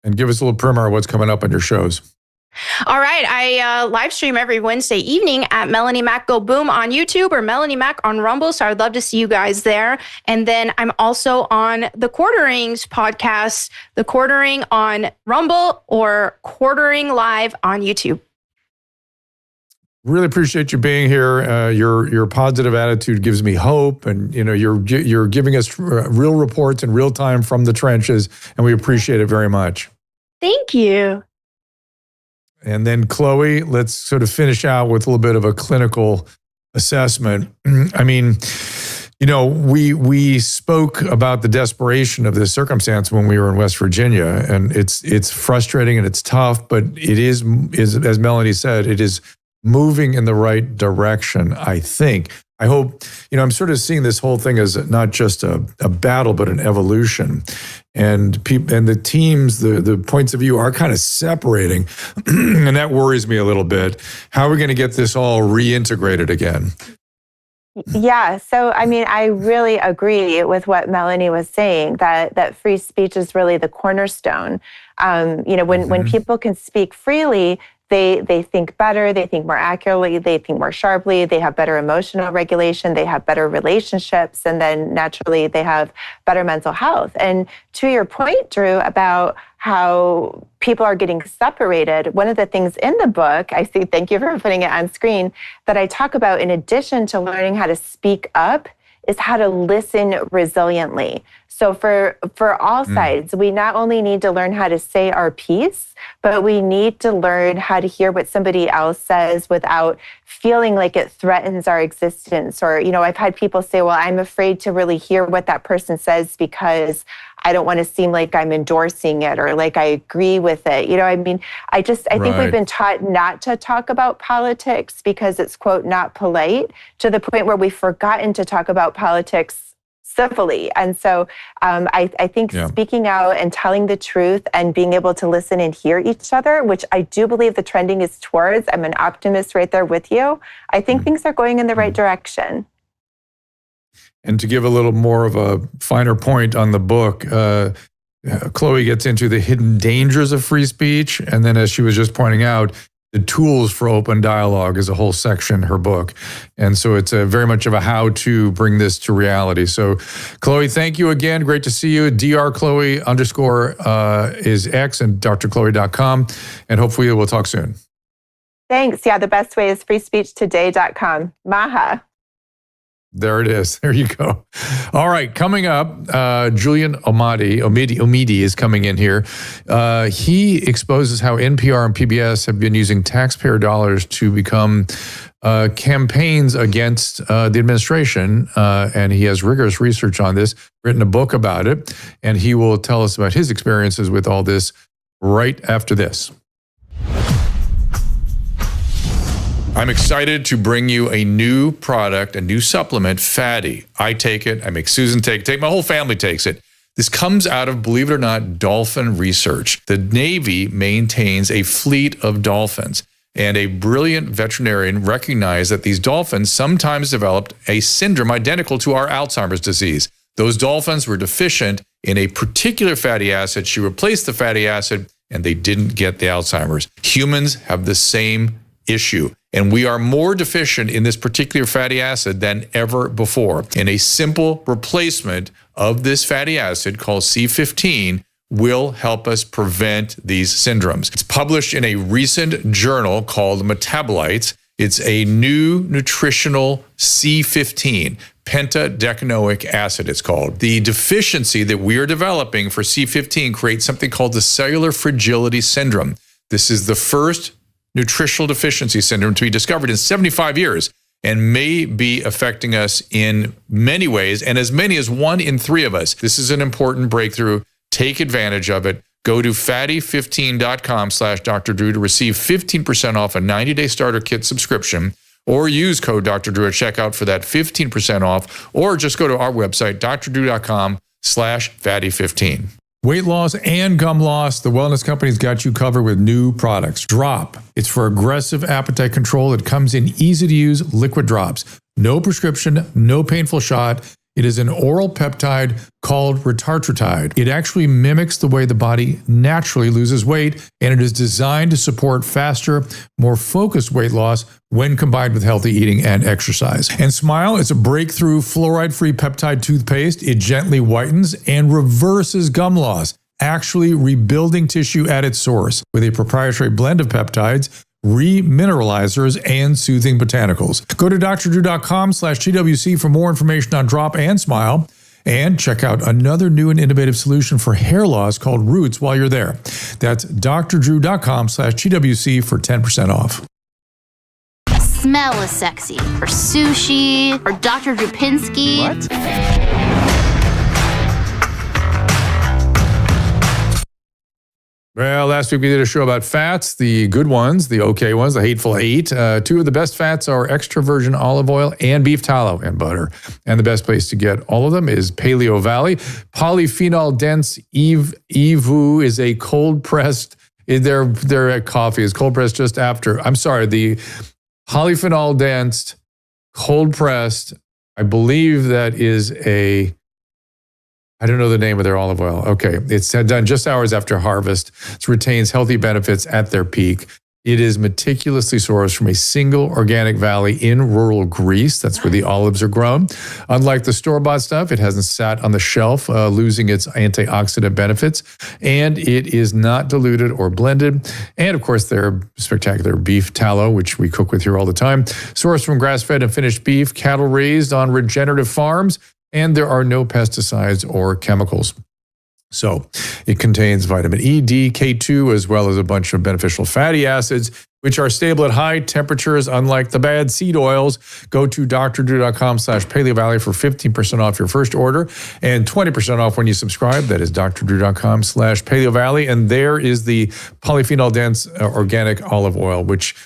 And give us a little primer of what's coming up on your shows. All right. I live stream every Wednesday evening at Melonie Mac Go Boom on YouTube or Melonie Mac on Rumble. So I'd love to see you guys there. And then I'm also on the Quarterings podcast, the Quartering on Rumble or Quartering Live on YouTube. Really appreciate you being here. Your positive attitude gives me hope, and you're giving us real reports in real time from the trenches, and we appreciate it very much. Thank you. And then Chloe, let's sort of finish out with a little bit of a clinical assessment. I mean, we spoke about the desperation of this circumstance when we were in West Virginia, and it's frustrating and it's tough, but it is as Melonie said, it is moving in the right direction, I think. I hope, I'm sort of seeing this whole thing as not just a battle, but an evolution. And the teams, the points of view are kind of separating. And that worries me a little bit. How are we going to get this all reintegrated again? Yeah. So, I mean, I really agree with what Melonie was saying, that free speech is really the cornerstone. When people can speak freely, they think better, they think more accurately, they think more sharply, they have better emotional regulation, they have better relationships, and then naturally they have better mental health. And to your point, Drew, about how people are getting separated, one of the things in the book, I see, thank you for putting it on screen, that I talk about in addition to learning how to speak up is how to listen resiliently. So for all sides, we not only need to learn how to say our piece, but we need to learn how to hear what somebody else says without feeling like it threatens our existence. Or, I've had people say, well, I'm afraid to really hear what that person says because I don't want to seem like I'm endorsing it or like I agree with it. I think we've been taught not to talk about politics because it's, quote, not polite, to the point where we've forgotten to talk about politics civilly. And so I think speaking out and telling the truth and being able to listen and hear each other, which I do believe the trending is towards, I'm an optimist right there with you. I think things are going in the right direction. And to give a little more of a finer point on the book, Chloe gets into the hidden dangers of free speech. And then, as she was just pointing out, the tools for open dialogue is a whole section in her book. And so it's a very much of a how to bring this to reality. So Chloe, thank you again. Great to see you. drchloe_ is X and drchloe.com. And hopefully we'll talk soon. Thanks. Yeah, the best way is freespeechtoday.com. Maha. There it is. There you go. All right. Coming up, Julian Omidi is coming in here. He exposes how NPR and PBS have been using taxpayer dollars to become campaigns against the administration. And he has rigorous research on this, written a book about it. And he will tell us about his experiences with all this right after this. I'm excited to bring you a new product, a new supplement, Fatty. I take it. I make Susan take it. My whole family takes it. This comes out of, believe it or not, dolphin research. The Navy maintains a fleet of dolphins, and a brilliant veterinarian recognized that these dolphins sometimes developed a syndrome identical to our Alzheimer's disease. Those dolphins were deficient in a particular fatty acid. She replaced the fatty acid, and they didn't get the Alzheimer's. Humans have the same issue. And we are more deficient in this particular fatty acid than ever before. And a simple replacement of this fatty acid called C15 will help us prevent these syndromes. It's published in a recent journal called Metabolites. It's a new nutritional C15, pentadecanoic acid it's called. The deficiency that we are developing for C15 creates something called the cellular fragility syndrome. This is the first nutritional deficiency syndrome to be discovered in 75 years and may be affecting us in many ways, and as many as 1 in 3 of us. This is an important breakthrough. Take advantage of it. Go to fatty15.com/Dr. Drew to receive 15% off a 90-day starter kit subscription, or use code Dr. Drew at checkout for that 15% off, or just go to our website, drdrew.com/fatty15. Weight loss and gum loss, the wellness company's got you covered with new products. Drop. It's for aggressive appetite control. It comes in easy-to-use liquid drops. No prescription, no painful shot. It is an oral peptide called retatrutide. It actually mimics the way the body naturally loses weight, and it is designed to support faster, more focused weight loss when combined with healthy eating and exercise. And Smile is a breakthrough fluoride-free peptide toothpaste. It gently whitens and reverses gum loss, actually rebuilding tissue at its source with a proprietary blend of peptides, remineralizers, and soothing botanicals. Go to drdrew.com/TWC for more information on Drop and Smile, and check out another new and innovative solution for hair loss called Roots while you're there. That's drdrew.com/TWC for 10% off. Smell is sexy. Or sushi. Or Dr. Drupinski. What? Well, last week we did a show about fats, the good ones, the okay ones, the hateful 8. 2 of the best fats are extra virgin olive oil and beef tallow and butter. And the best place to get all of them is Paleo Valley. Polyphenol dense EVU is a cold pressed, their coffee is cold pressed just after. I'm sorry, the polyphenol dense, cold pressed, I believe that is I don't know the name of their olive oil. Okay. It's done just hours after harvest. It retains healthy benefits at their peak. It is meticulously sourced from a single organic valley in rural Greece. That's where the olives are grown. Unlike the store-bought stuff, it hasn't sat on the shelf, losing its antioxidant benefits. And it is not diluted or blended. And of course, their spectacular beef tallow, which we cook with here all the time. Sourced from grass-fed and finished beef, cattle raised on regenerative farms. And there are no pesticides or chemicals. So it contains vitamin E, D, K2, as well as a bunch of beneficial fatty acids, which are stable at high temperatures, unlike the bad seed oils. Go to drdrew.com/paleovalley for 15% off your first order and 20% off when you subscribe. That is drdrew.com/paleovalley. And there is the polyphenol dense organic olive oil, which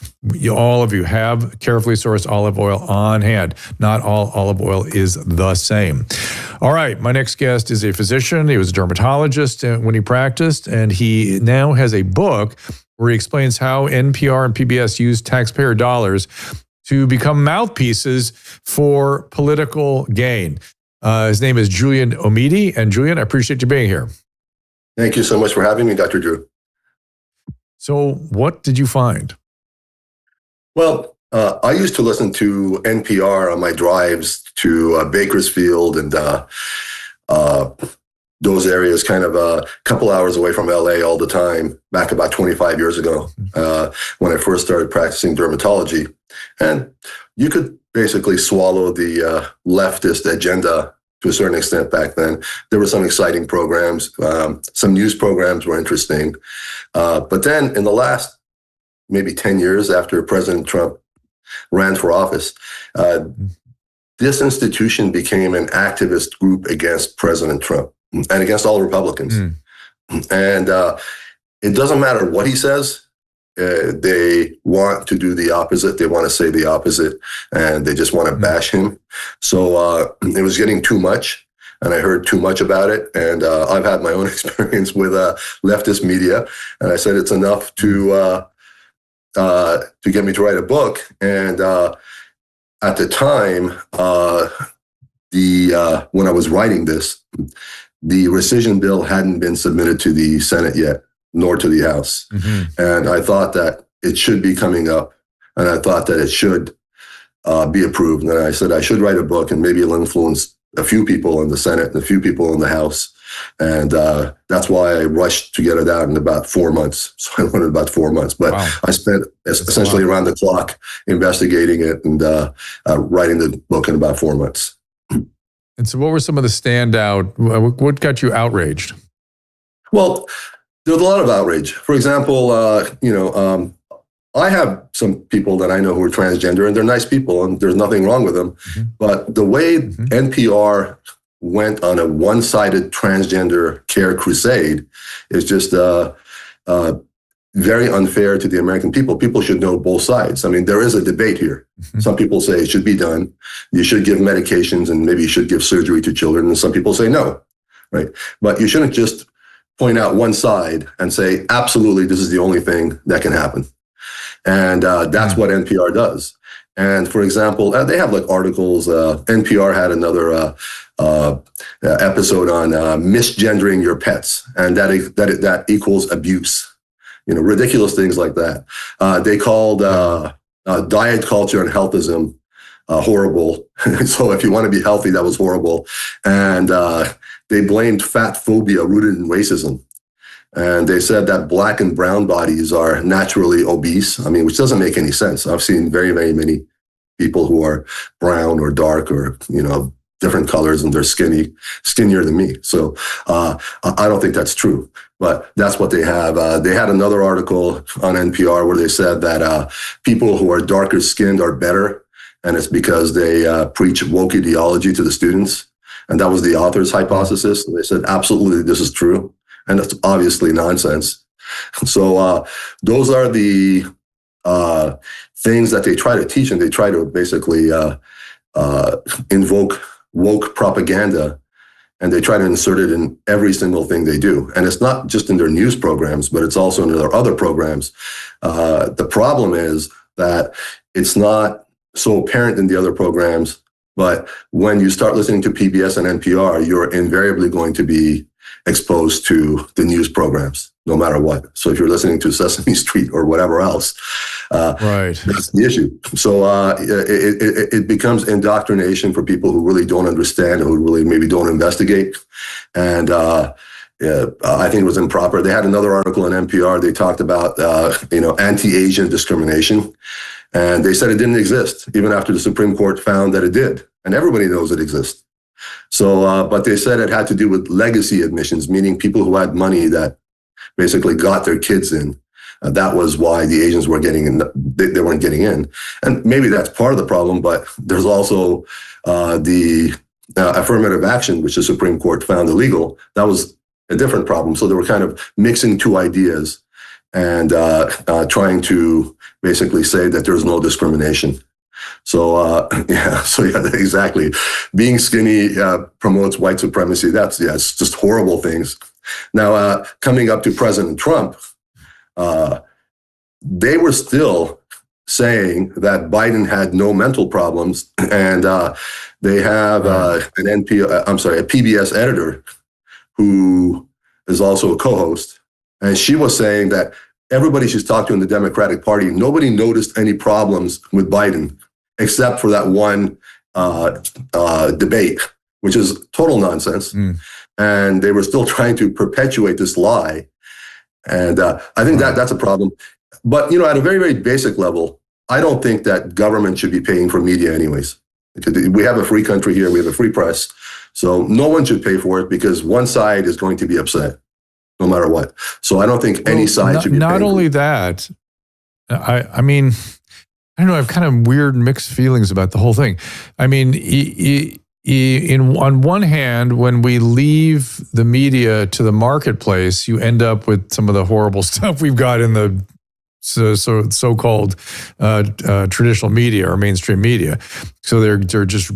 all of you have carefully sourced olive oil on hand. Not all olive oil is the same. All right, my next guest is a physician. He was a dermatologist when he practiced, and he now has a book where he explains how NPR and PBS use taxpayer dollars to become mouthpieces for political gain. His name is Julian Omidi. And Julian, I appreciate you being here. Thank you so much for having me, Dr. Drew. So what did you find? Well, I used to listen to NPR on my drives to Bakersfield and those areas, kind of a couple hours away from LA all the time, back about 25 years ago, when I first started practicing dermatology. And you could basically swallow the leftist agenda to a certain extent back then. There were some exciting programs. Some news programs were interesting. But then in the last maybe 10 years after President Trump ran for office, this institution became an activist group against President Trump and against all Republicans. And it doesn't matter what he says. They want to do the opposite. They want to say the opposite, and they just want to bash him. So it was getting too much, and I heard too much about it. And I've had my own experience with leftist media, and I said it's enough to get me to write a book. And at the time, when I was writing this, the rescission bill hadn't been submitted to the Senate yet, nor to the House. And I thought that it should be coming up, and I thought that it should be approved. And I said I should write a book, and maybe it'll influence a few people in the Senate and a few people in the House. And that's why I rushed to get it out in about 4 months. So I went in about 4 months, but I spent essentially around the clock investigating it and writing the book in about 4 months. And so what were some of the standout, what got you outraged? Well, there's a lot of outrage. For example, I have some people that I know who are transgender, and they're nice people, and there's nothing wrong with them. But the way NPR went on a one-sided transgender care crusade is just very unfair to the American people. People should know both sides. I mean, there is a debate here. Some people say it should be done. You should give medications, and maybe you should give surgery to children. And some people say no, right? But you shouldn't just point out one side and say, absolutely, this is the only thing that can happen. And that's what NPR does. And for example, they have like articles. NPR had another episode on misgendering your pets, and that equals abuse. Ridiculous things like that. They called diet culture and healthism horrible. So if you want to be healthy, that was horrible. And they blamed fat phobia rooted in racism. And they said that black and brown bodies are naturally obese. I mean, which doesn't make any sense. I've seen very, very many people who are brown or dark or, different colors, and they're skinnier than me. So I don't think that's true, but that's what they have. They had another article on NPR where they said that people who are darker skinned are better, and it's because they preach woke ideology to the students. And that was the author's hypothesis. And they said, absolutely, this is true. And that's obviously nonsense. So those are the things that they try to teach, and they try to basically invoke woke propaganda, and they try to insert it in every single thing they do. And it's not just in their news programs, but it's also in their other programs. The problem is that it's not so apparent in the other programs, but when you start listening to PBS and NPR, you're invariably going to be exposed to the news programs, no matter what. So if you're listening to Sesame Street or whatever else, that's the issue. So it becomes indoctrination for people who really don't understand, who really maybe don't investigate. And I think it was improper. They had another article in NPR. They talked about, anti-Asian discrimination. And they said it didn't exist, even after the Supreme Court found that it did. And everybody knows it exists. So, but they said it had to do with legacy admissions, meaning people who had money that basically got their kids in. That was why the Asians were getting in. They weren't getting in. And maybe that's part of the problem, but there's also the affirmative action, which the Supreme Court found illegal. That was a different problem. So they were kind of mixing two ideas. and trying to basically say that there's no discrimination. So exactly. Being skinny promotes white supremacy. It's just horrible things. Now, coming up to President Trump, they were still saying that Biden had no mental problems, and they have a PBS editor who is also a co-host, and she was saying that everybody she's talked to in the Democratic Party, nobody noticed any problems with Biden except for that one debate, which is total nonsense. And they were still trying to perpetuate this lie. And I think that's a problem. But, at a very, very basic level, I don't think that government should be paying for media anyways. We have a free country here. We have a free press. So no one should pay for it because one side is going to be upset no matter what. So I don't think any side should be paying for it. Not only that, I mean, I don't know, I have kind of weird mixed feelings about the whole thing. I mean, on one hand, when we leave the media to the marketplace, you end up with some of the horrible stuff we've got in the so-called traditional media or mainstream media. So they're just,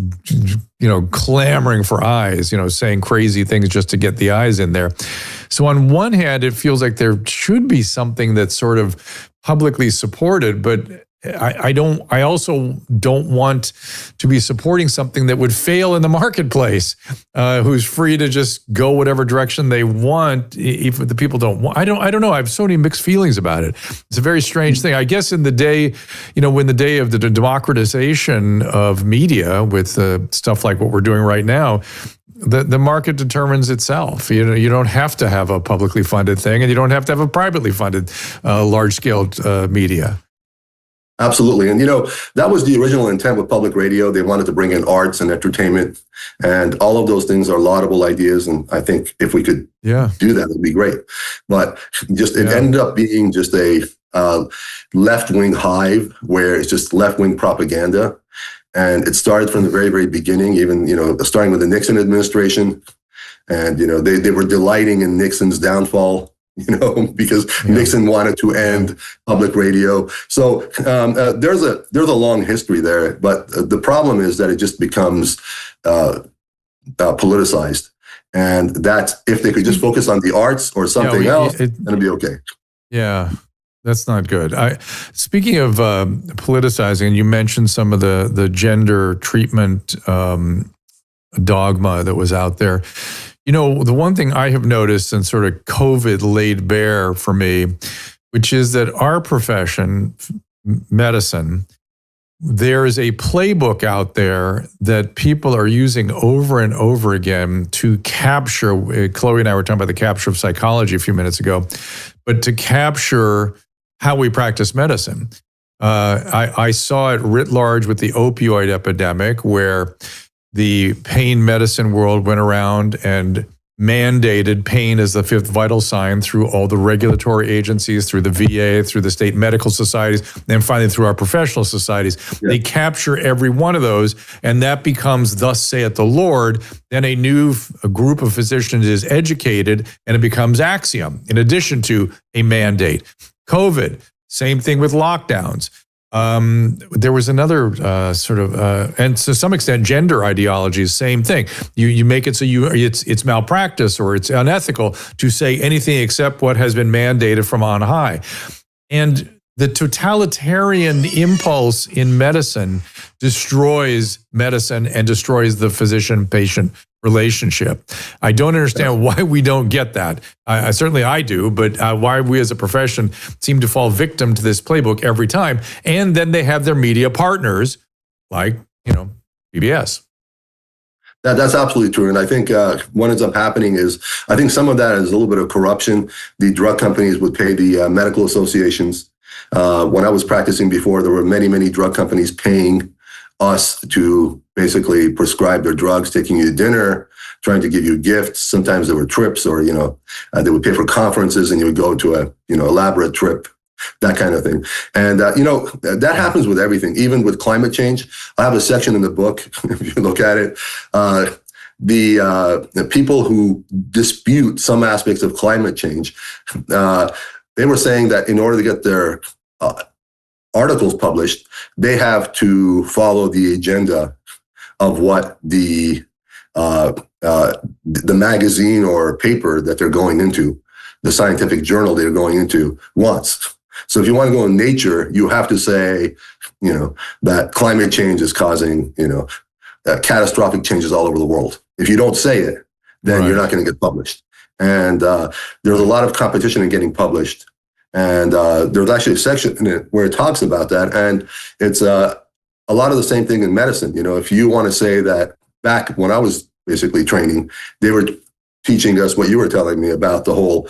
clamoring for eyes, saying crazy things just to get the eyes in there. So on one hand, it feels like there should be something that's sort of publicly supported, but I also don't want to be supporting something that would fail in the marketplace, who's free to just go whatever direction they want if the people don't want. I don't know. I have so many mixed feelings about it. It's a very strange thing. I guess in the day, when the day of the democratization of media with stuff like what we're doing right now, the market determines itself. You don't have to have a publicly funded thing, and you don't have to have a privately funded large-scale media. Absolutely. And, that was the original intent with public radio. They wanted to bring in arts and entertainment, and all of those things are laudable ideas. And I think if we could do that, it'd be great. But it ended up being just a left-wing hive where it's just left-wing propaganda. And it started from the very, very beginning, even, starting with the Nixon administration. And, they were delighting in Nixon's downfall, because Nixon wanted to end public radio. So there's a long history there, but the problem is that it just becomes politicized, and that if they could just focus on the arts or something else, then it'd be okay. Yeah. That's not good. Speaking of politicizing, you mentioned some of the gender treatment dogma that was out there. The one thing I have noticed and sort of COVID laid bare for me, which is that our profession, medicine, there is a playbook out there that people are using over and over again to capture. Chloe and I were talking about the capture of psychology a few minutes ago, but to capture how we practice medicine. I saw it writ large with the opioid epidemic, where the pain medicine world went around and mandated pain as the fifth vital sign through all the regulatory agencies, through the VA, through the state medical societies, and finally through our professional societies. Yeah. They capture every one of those, and that becomes, thus saith the Lord. Then a group of physicians is educated, and it becomes axiom, in addition to a mandate. COVID, same thing with lockdowns. There was another and to some extent, gender ideologies, same thing. You make it so it's malpractice or it's unethical to say anything except what has been mandated from on high. And the totalitarian impulse in medicine destroys medicine and destroys the physician-patient relationship. I don't understand why we don't get that. Certainly I do, but why we as a profession seem to fall victim to this playbook every time. And then they have their media partners like, PBS. That's absolutely true. And I think what ends up happening is, I think some of that is a little bit of corruption. The drug companies would pay the medical associations. When I was practicing before, there were many, many drug companies paying us to basically prescribe their drugs, taking you to dinner, trying to give you gifts. Sometimes there were trips, or, they would pay for conferences and you would go to a, elaborate trip, that kind of thing. And, that happens with everything, even with climate change. I have a section in the book, if you look at it, the people who dispute some aspects of climate change, they were saying that in order to get their articles published, they have to follow the agenda of what the magazine or paper that they're going into, the scientific journal they're going into, wants. So if you want to go in Nature, you have to say, that climate change is causing, catastrophic changes all over the world. If you don't say it, then you're not going to get published. And there's a lot of competition in getting published. And there's actually a section in it where it talks about that. And it's a lot of the same thing in medicine. If you want to say that, back when I was basically training, they were teaching us what you were telling me about the whole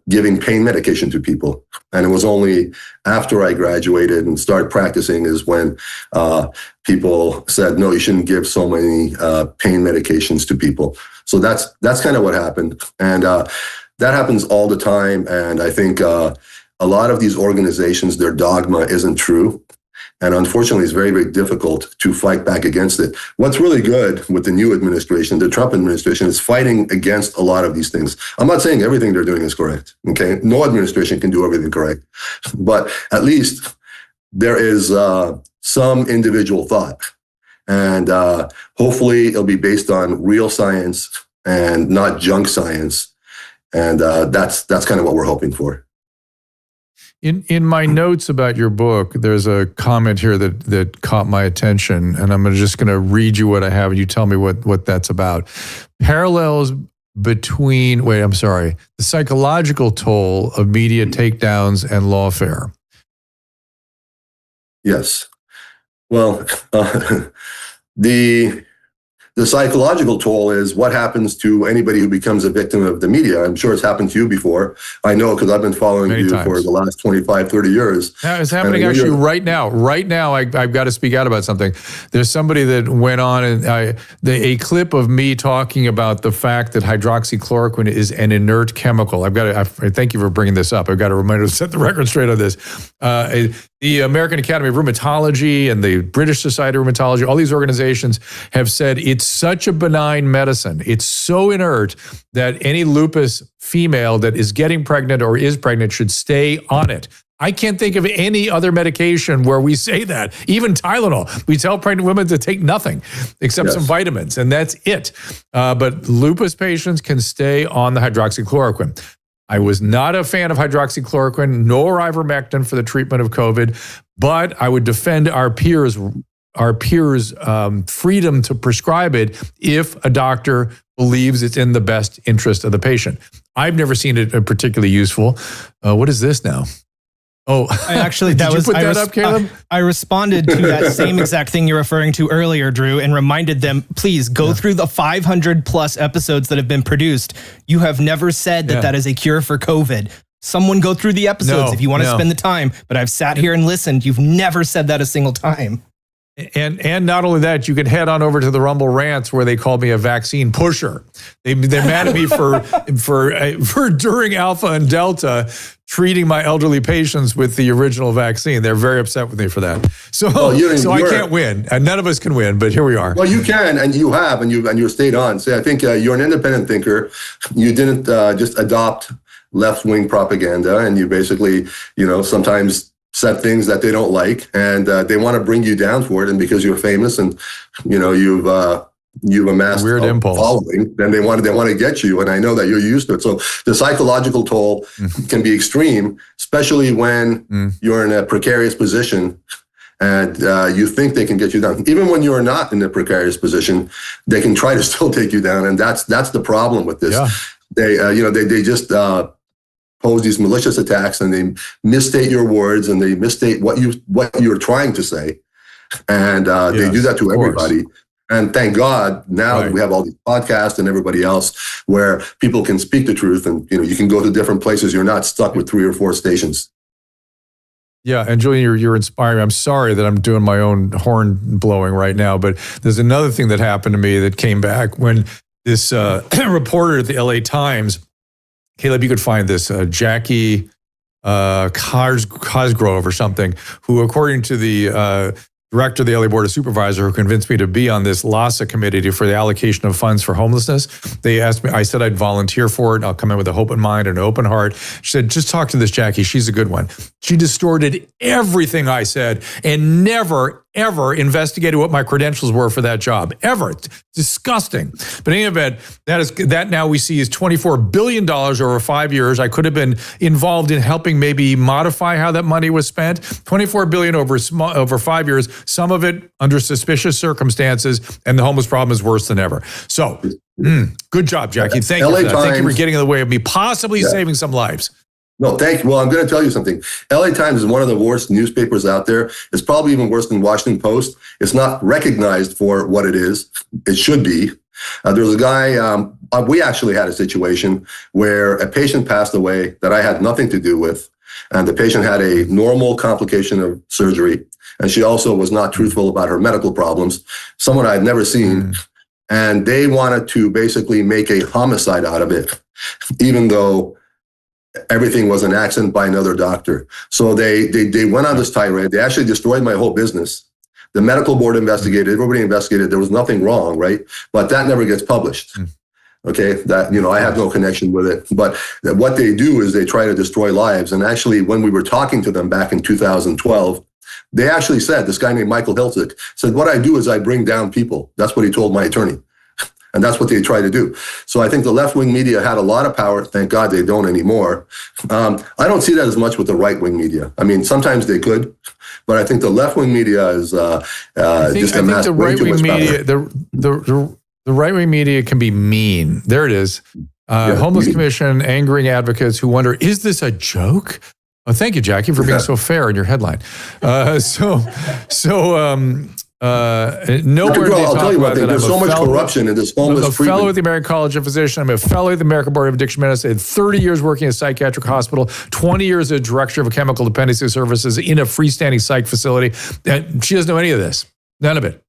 giving pain medication to people. And it was only after I graduated and started practicing is when people said, no, you shouldn't give so many pain medications to people. So that's kind of what happened. And that happens all the time. And I think a lot of these organizations, their dogma isn't true. And unfortunately, it's very, very difficult to fight back against it. What's really good with the new administration, the Trump administration, is fighting against a lot of these things. I'm not saying everything they're doing is correct. Okay, no administration can do everything correct, but at least there is some individual thought, and hopefully it'll be based on real science and not junk science. And that's kind of what we're hoping for. In my notes about your book, there's a comment here that caught my attention, and I'm just going to read you what I have, and you tell me what that's about. Parallels between, the psychological toll of media takedowns and lawfare. Yes. Well, the psychological toll is what happens to anybody who becomes a victim of the media. I'm sure it's happened to you before. I know because I've been following you for the last 25, 30 years. Yeah, it's happening actually right now. Right now, I've got to speak out about something. There's somebody that went on, and a clip of me talking about the fact that hydroxychloroquine is an inert chemical. I thank you for bringing this up. I've got to remind you to set the record straight on this. The American Academy of Rheumatology and the British Society of Rheumatology, all these organizations have said it's such a benign medicine. It's so inert that any lupus female that is getting pregnant or is pregnant should stay on it. I can't think of any other medication where we say that. Even Tylenol. We tell pregnant women to take nothing except some vitamins, and that's it. But lupus patients can stay on the hydroxychloroquine. I was not a fan of hydroxychloroquine nor ivermectin for the treatment of COVID, but I would defend our peers' freedom to prescribe it if a doctor believes it's in the best interest of the patient. I've never seen it particularly useful. What is this now? Oh, did you put that up, Caleb? I responded to that same exact thing you're referring to earlier, Drew, and reminded them, please go through the 500 plus episodes that have been produced. You have never said that is a cure for COVID. Someone go through the episodes if you want to spend the time. But I've sat here and listened. You've never said that a single time. And not only that, you can head on over to the Rumble Rants where they called me a vaccine pusher. They're mad at me for during Alpha and Delta treating my elderly patients with the original vaccine. They're very upset with me for that. So I can't win, and none of us can win. But here we are. Well, you can, and you have, and you stayed on. So I think you're an independent thinker. You didn't just adopt left-wing propaganda, and you basically, sometimes said things that they don't like, and they want to bring you down for it. And because you're famous and you've amassed weird impulse following, then they want to get you. And I know that you're used to it. So the psychological toll can be extreme, especially when you're in a precarious position and you think they can get you down. Even when you're not in a precarious position, they can try to still take you down. And that's the problem with this. Yeah. They just pose these malicious attacks, and they misstate your words, and they misstate what you're trying to say, and they do that to everybody. And thank God now we have all these podcasts and everybody else where people can speak the truth, and you can go to different places. You're not stuck with 3 or 4 stations. Yeah, and Julian, you're inspiring. I'm sorry that I'm doing my own horn blowing right now, but there's another thing that happened to me that came back when this reporter at the LA Times, Caleb, you could find this, Jackie Cosgrove or something, who, according to the director of the LA Board of Supervisors, who convinced me to be on this LASA committee for the allocation of funds for homelessness. They asked me, I said I'd volunteer for it. I'll come in with an open mind and an open heart. She said, just talk to this Jackie. She's a good one. She distorted everything I said and never, ever investigated what my credentials were for that job. Ever. It's disgusting. But in any event, that now we see is $24 billion over 5 years. I could have been involved in helping maybe modify how that money was spent. $24 billion over 5 years, some of it under suspicious circumstances, and the homeless problem is worse than ever. So, good job, Jackie. Thank you for that. Thank you for getting in the way of me possibly saving some lives. No, thank you. Well, I'm going to tell you something. LA Times is one of the worst newspapers out there. It's probably even worse than Washington Post. It's not recognized for what it is. It should be. There was a guy, we actually had a situation where a patient passed away that I had nothing to do with. And the patient had a normal complication of surgery. And she also was not truthful about her medical problems, someone I had never seen. And they wanted to basically make a homicide out of it, even though everything was an accident by another doctor. So they went on this tirade. They actually destroyed my whole business. The medical board investigated, everybody investigated. There was nothing wrong, right? But that never gets published. Okay, that, I have no connection with it. But what they do is they try to destroy lives. And actually, when we were talking to them back in 2012, they actually said, this guy named Michael Hiltzik said, what I do is I bring down people. That's what he told my attorney. And that's what they try to do. So I think the left-wing media had a lot of power. Thank God they don't anymore. I don't see that as much with the right-wing media. I mean, sometimes they could, but I think the left-wing media is just amassed way too much power. The right-wing media can be mean. There it is. Homeless Commission angering advocates who wonder, is this a joke? Oh, thank you, Jackie, for being so fair in your headline. I'll tell you one thing. There's so much corruption in this homeless I'm a fellow at the American College of Physicians. I'm a fellow at the American Board of Addiction Medicine. 30 years working at a psychiatric hospital, 20 years as director of chemical dependency services in a freestanding psych facility. And she doesn't know any of this. None of it.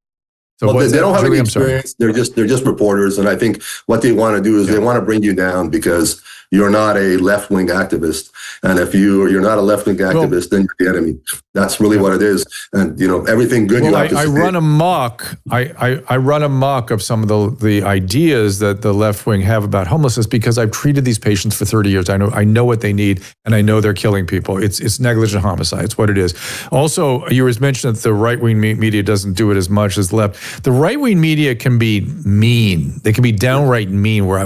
So well, they don't have any experience. They're just reporters. And I think what they want to do is they want to bring you down because you're not a left-wing activist. And if you're not a left-wing activist, then you're the enemy. That's really what it is. And, everything good you have to say. I run amok. I run amok of some of the ideas that the left-wing have about homelessness because I've treated these patients for 30 years. I know what they need, and I know they're killing people. It's negligent homicide. It's what it is. Also, you was mentioned that the right-wing media doesn't do it as much as left. The right-wing media can be mean. They can be downright mean where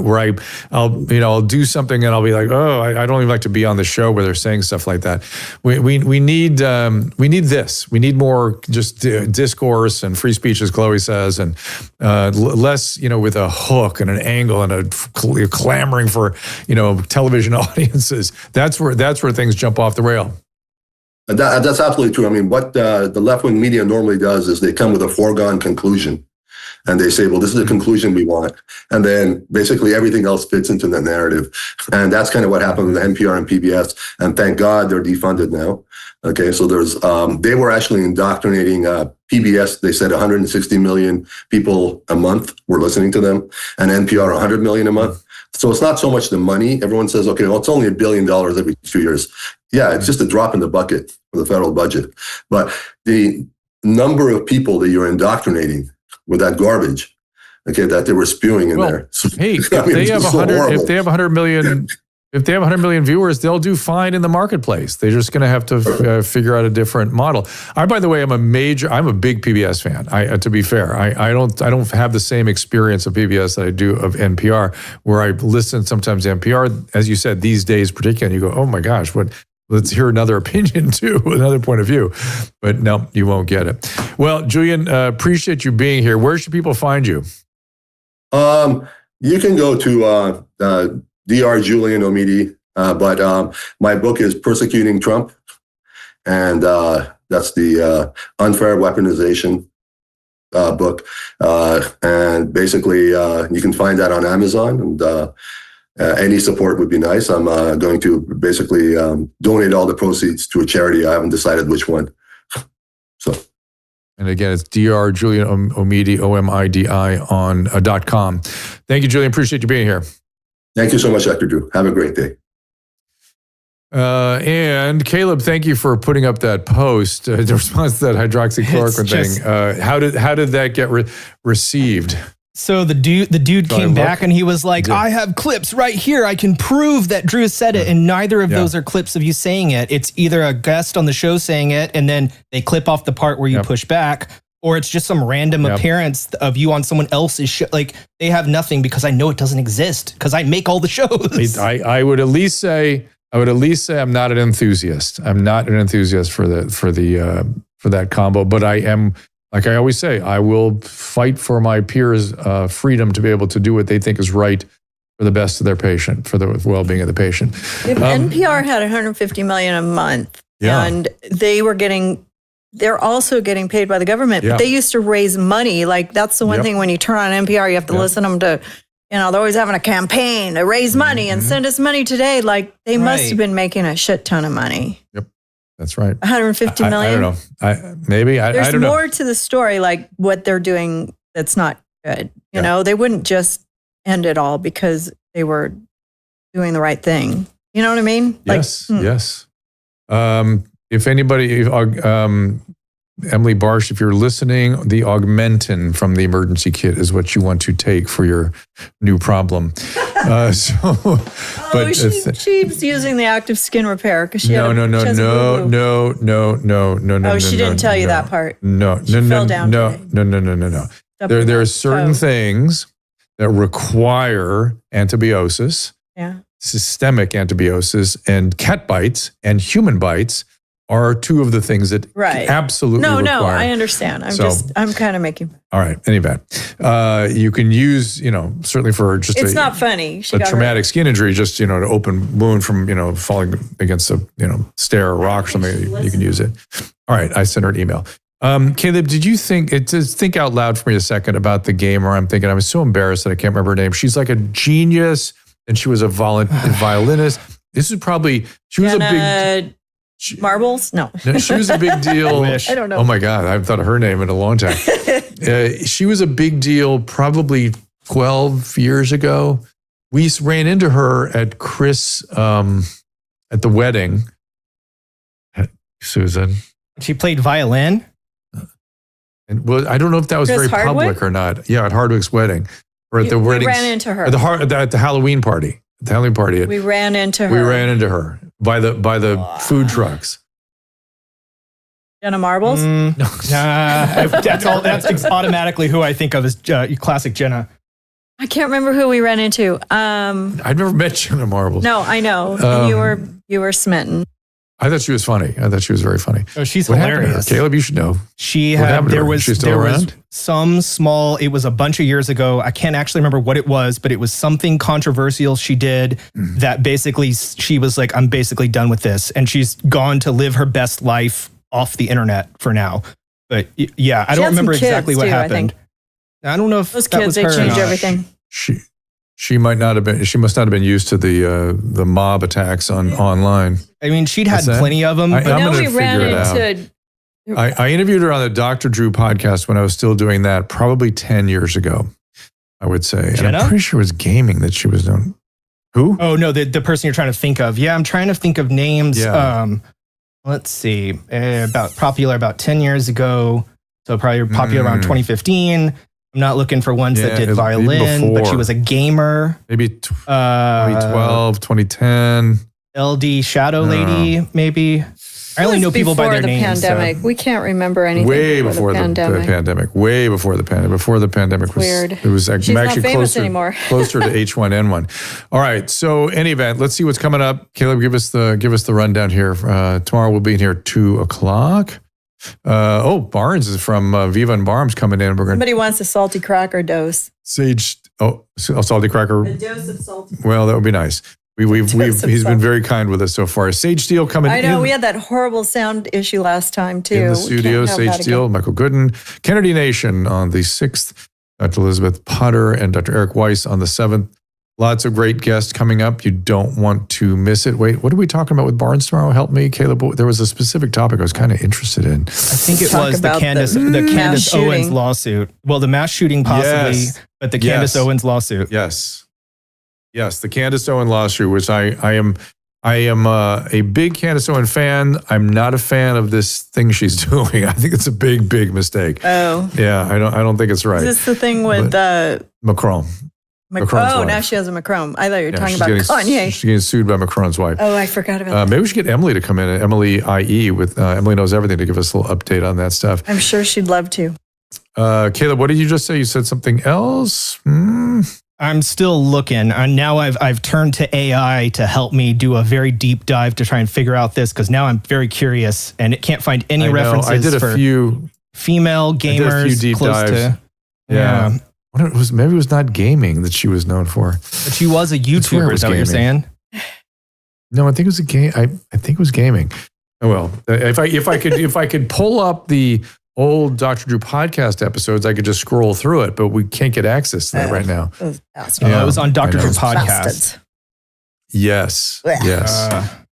I'll do something and I'll be like, oh, I don't even like to be on the show where they're saying stuff like that. We need this. We need more just discourse and free speech, as Chloe says, and less, with a hook and an angle and a clamoring for, television audiences. That's where things jump off the rail. That's absolutely true. I mean, what the left-wing media normally does is they come with a foregone conclusion. And they say, well, this is the conclusion we want. And then basically everything else fits into the narrative. And that's kind of what happened with NPR and PBS. And thank God they're defunded now. Okay, so they were actually indoctrinating PBS. They said 160 million people a month were listening to them, and NPR 100 million a month. So it's not so much the money. Everyone says, okay, well, it's only $1 billion every 2 years. Yeah, it's just a drop in the bucket for the federal budget. But the number of people that you're indoctrinating with that garbage, okay, that they were spewing in there. So, hey, if they have 100 million viewers, they'll do fine in the marketplace. They're just going to have to figure out a different model. By the way, I'm a big PBS fan. To be fair, I don't have the same experience of PBS that I do of NPR, where I listen sometimes to NPR, as you said, these days particularly, and you go, oh my gosh, let's hear another opinion too, another point of view. But no, you won't get it. Well, Julian, appreciate you being here. Where should people find you? You can go to Dr. Julian Omidi, but my book is Persecuting Trump, and that's the unfair weaponization book. And basically, you can find that on Amazon, and any support would be nice. I'm going to basically donate all the proceeds to a charity. I haven't decided which one. So, and again, it's Dr. Julian Omidi, OMIDI on .com. Thank you, Julian. Appreciate you being here. Thank you so much, Dr. Drew. Have a great day. And Caleb, thank you for putting up that post. The response to that hydroxychloroquine thing. How did that get received? So the dude came back and he was like, I have clips right here. I can prove that Drew said it. And neither of those are clips of you saying it. It's either a guest on the show saying it and then they clip off the part where you push back, or it's just some random appearance of you on someone else's show. Like, they have nothing because I know it doesn't exist because I make all the shows. I would at least say I'm not an enthusiast. I'm not an enthusiast for that combo, but I am. Like I always say, I will fight for my peers' freedom to be able to do what they think is right for the best of their patient, for the well-being of the patient. If NPR had $150 million a month, and they're also getting paid by the government, but they used to raise money. Like, that's the one thing when you turn on NPR, you have to listen to them to, they're always having a campaign to raise money and send us money today. Like, they must have been making a shit ton of money. Yep. That's right. 150 million. I don't know. There's I don't more to the story, like what they're doing that's not good. You know, they wouldn't just end it all because they were doing the right thing. You know what I mean? Yes. Yes. If anybody, Emily Barsh, if you're listening, the Augmentin from the emergency kit is what you want to take for your new problem. She's using the active skin repair because she no. Oh, she didn't tell you that part. No. There are certain things that require antibiosis, systemic antibiosis, and cat bites and human bites are two of the things that absolutely require. No, I understand. I'm kind of making. All right. Anyway, you can use, certainly for just it's not funny. A traumatic skin injury, just, an open wound from, falling against a, stair or rock or something, you can use it. All right. I sent her an email. Caleb, did you think out loud for me a second about the gamer? I'm thinking, I was so embarrassed that I can't remember her name. She's like a genius and she was a violinist. She was a big... Marbles? No. She was a big deal. I don't know. Oh my God, I haven't thought of her name in a long time. She was a big deal probably 12 years ago. We ran into her at Chris at the wedding. Susan. She played violin? And I don't know if that was Chris very Hardwick? public or not. Yeah, at Hardwick's wedding. Or at the wedding. We ran into her. At the Halloween party. The Halloween party. We ran into her. We ran into her by the food trucks. Jenna Marbles? No. That's automatically who I think of as classic Jenna. I can't remember who we ran into. I've never met Jenna Marbles. No, I know. And you were smitten. I thought she was funny. I thought she was very funny. Oh, she's what hilarious. Caleb, you should know. There was some small, it was a bunch of years ago. I can't actually remember what it was, but it was something controversial she did that basically she was like, I'm basically done with this. And she's gone to live her best life off the internet for now. But yeah, I don't remember exactly what happened. I don't know if those that kids, was they her changed everything. She must not have been used to the mob attacks online. I mean, she'd had plenty of them. I'm going to figure it out. I interviewed her on the Dr. Drew podcast when I was still doing that, probably 10 years ago, I would say. Jenna? And I'm pretty sure it was gaming that she was doing. Who? Oh, no, the person you're trying to think of. Yeah, I'm trying to think of names. Yeah. Let's see. Popular about 10 years ago. So probably popular around 2015. I'm not looking for ones that did violin, but she was a gamer. Maybe 2012, 2010. LD Shadow Lady, maybe. I only know people by their names. Pandemic. We can't remember anything way before the pandemic. Way before the pandemic. Before the pandemic was weird. It was She's actually not famous anymore. closer to H1N1. All right. So any event, let's see what's coming up. Caleb, give us the rundown here. Tomorrow we'll be in here at 2:00. Barnes is from Viva and Barnes coming in. Somebody wants a salty cracker dose. Sage. A salty cracker. A dose of salty. Well, that would be nice. He's been very kind with us so far. Sage Steele coming in. I know we had that horrible sound issue last time too. In the studio, Sage Steele, Michael Gooden, Kennedy Nation on the 6th, Dr. Elizabeth Potter and Dr. Eric Weiss on the 7th. Lots of great guests coming up. You don't want to miss it. Wait, what are we talking about with Barnes tomorrow? Help me, Caleb. There was a specific topic I was kind of interested in. I think it was the Candace Owens lawsuit. Well, the mass shooting possibly, but the Candace Owens lawsuit. Yes, the Candace Owens lawsuit, which I am I am a big Candace Owen fan. I'm not a fan of this thing she's doing. I think it's a big, big mistake. Oh. Yeah, I don't think it's right. Is this the thing with Macron? Macron's wife. Now she has a Macron. I thought you were talking about Kanye. She's getting sued by Macron's wife. Oh, I forgot about that. Maybe we should get Emily to come in. Emily IE with Emily Knows Everything to give us a little update on that stuff. I'm sure she'd love to. Caleb, what did you just say? You said something else? I'm still looking. Now I've turned to AI to help me do a very deep dive to try and figure out this, because now I'm very curious and it can't find any references. I did a few female gamers. I did a few deep close dives. To, yeah. Maybe it was not gaming that she was known for. But she was a YouTuber, is that what you're saying? No, I think it was a game. I think it was gaming. Oh well, if I could pull up the old Dr. Drew podcast episodes, I could just scroll through it, but we can't get access to that right now. It was on Dr. Drew podcast. Yes. Yes.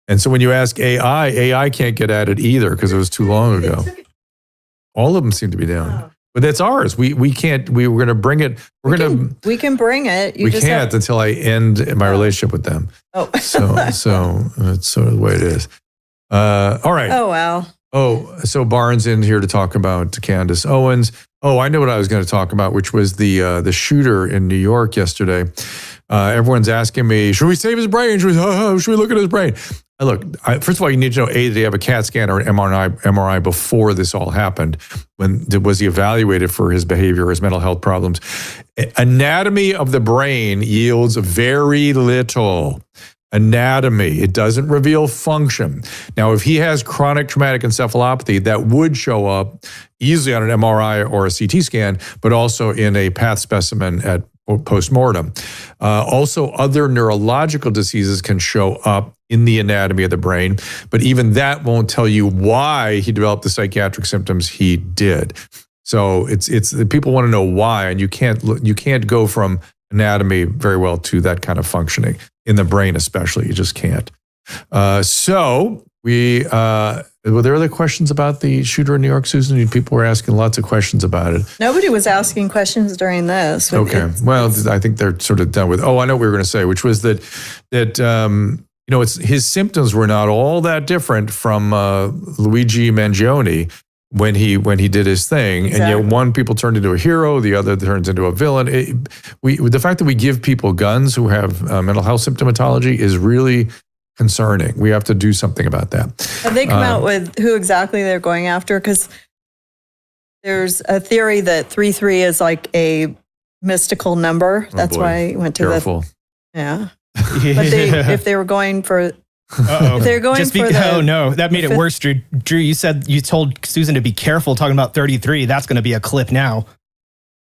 And so when you ask AI can't get at it either because it was too long ago. All of them seem to be down. But that's ours. We can't. We're going to bring it. We can bring it. We can't until I end my relationship with them. Oh. So it's sort of the way it is. All right. Oh, wow. Oh, so Barnes in here to talk about Candace Owens. Oh, I know what I was going to talk about, which was the shooter in New York yesterday. Everyone's asking me, should we save his brain? Should we look at his brain? First of all, you need to know, did he have a CAT scan or an MRI before this all happened? Was he evaluated for his behavior, his mental health problems? Anatomy of the brain yields very little. Anatomy. It doesn't reveal function. Now, if he has chronic traumatic encephalopathy, that would show up easily on an MRI or a CT scan, but also in a path specimen at postmortem. Also, other neurological diseases can show up in the anatomy of the brain, but even that won't tell you why he developed the psychiatric symptoms he did. So it's people want to know why, and you can't go from anatomy very well to that kind of functioning in the brain, especially. You just can't. So were there other questions about the shooter in New York, Susan? People were asking lots of questions about it. Nobody was asking questions during this. Okay. Well, I think they're sort of done with. Oh, I know what we were going to say, which was that his symptoms were not all that different from Luigi Mangione when he did his thing. Exactly. And yet one people turned into a hero, the other turns into a villain. The fact that we give people guns who have mental health symptomatology is really concerning. We have to do something about that. Have they come out with who exactly they're going after? Because there's a theory that 33 is like a mystical number. That's why I went to Careful. Yeah. But if they were going for... If they're going oh no, that made it worse, Drew. Drew, you told Susan to be careful talking about 33. That's going to be a clip now.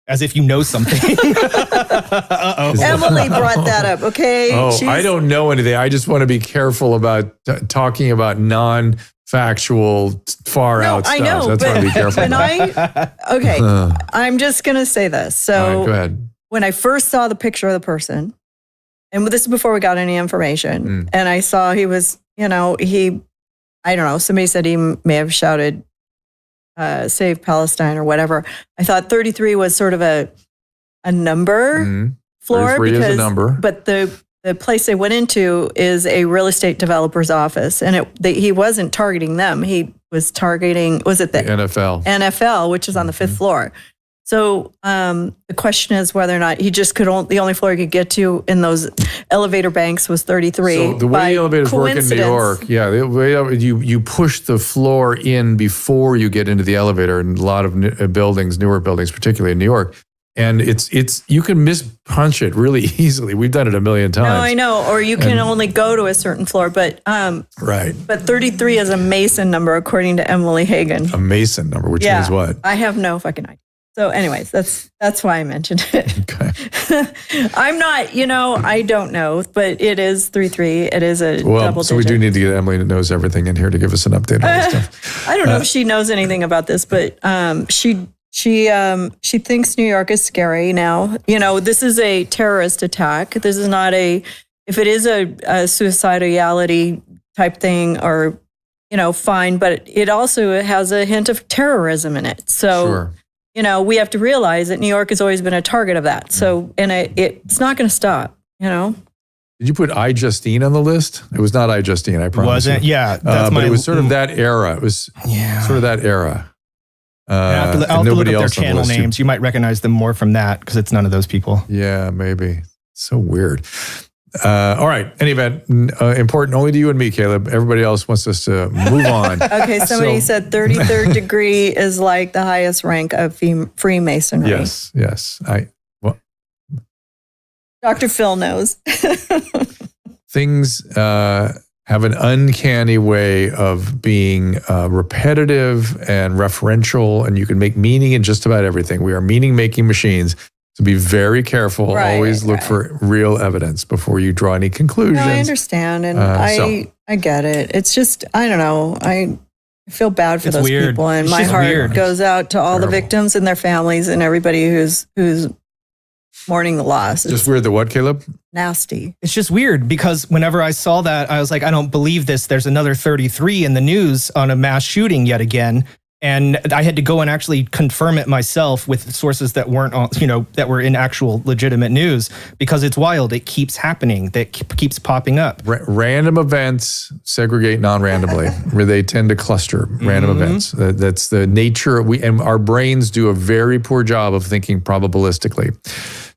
As if you know something. Emily brought that up, okay? I don't know anything. I just want to be careful about talking about non-factual, far-out stuff. I know, That's why I be careful. I'm just going to say this. So go ahead. When I first saw the picture of the person, and this is before we got any information, and I saw he was, I don't know, somebody said he may have shouted, Save Palestine or whatever. I thought 33 was sort of a number floor. 33 is a number. But the place they went into is a real estate developer's office, and he wasn't targeting them. He was targeting, was it the NFL? NFL, which is on the 5th floor. So the question is whether or not he just the only floor he could get to in those elevator banks was 33. So the way the elevators work in New York, the way you push the floor in before you get into the elevator in a lot of newer buildings, particularly in New York. And it's you can mispunch it really easily. We've done it a million times. No, I know. Or you can only go to a certain floor, but right. But 33 is a Mason number according to Emily Hagan. A Mason number, which means what? I have no fucking idea. So anyways, that's why I mentioned it. Okay. I'm not, I don't know, but it is 33. It is a double digit. So we do need to get Emily that knows everything in here to give us an update on this stuff. I don't know if she knows anything about this, but she thinks New York is scary now. This is a terrorist attack. This is not if it is a suicidality type thing or, fine, but it also has a hint of terrorism in it. So. Sure. We have to realize that New York has always been a target of that. So, and it's not going to stop, Did you put iJustine on the list? It was not iJustine, I promise. Wasn't? You. Yeah. But it was sort of that era. It was sort of that era. I'll have to look up their channel names. You might recognize them more from that because it's none of those people. Yeah, maybe. So weird. All right. Any event, important only to you and me, Caleb. Everybody else wants us to move on. Okay, somebody said 33rd degree is like the highest rank of Freemasonry. Yes. Dr. Phil knows. Things have an uncanny way of being repetitive and referential, and you can make meaning in just about everything. We are meaning-making machines. So be very careful. Always look for real evidence before you draw any conclusions. No, I understand, and I get it. It's just, I don't know. I feel bad for those people, and my heart goes out to all the victims and their families and everybody who's mourning the loss. Just weird. The what, Caleb? Nasty. It's just weird because whenever I saw that, I was like, I don't believe this. There's another 33 in the news on a mass shooting yet again. And I had to go and actually confirm it myself with sources that weren't, that were in actual legitimate news, because it's wild. It keeps happening. That keeps popping up. Random events segregate non-randomly, where they tend to cluster random events. That's the nature. And our brains do a very poor job of thinking probabilistically.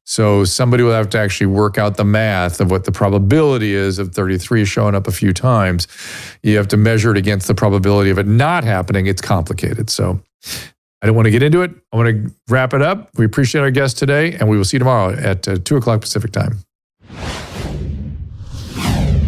So somebody will have to actually work out the math of what the probability is of 33 showing up a few times. You have to measure it against the probability of it not happening. It's complicated. So I don't want to get into it. I want to wrap it up. We appreciate our guest today, and we will see you tomorrow at 2 o'clock Pacific time.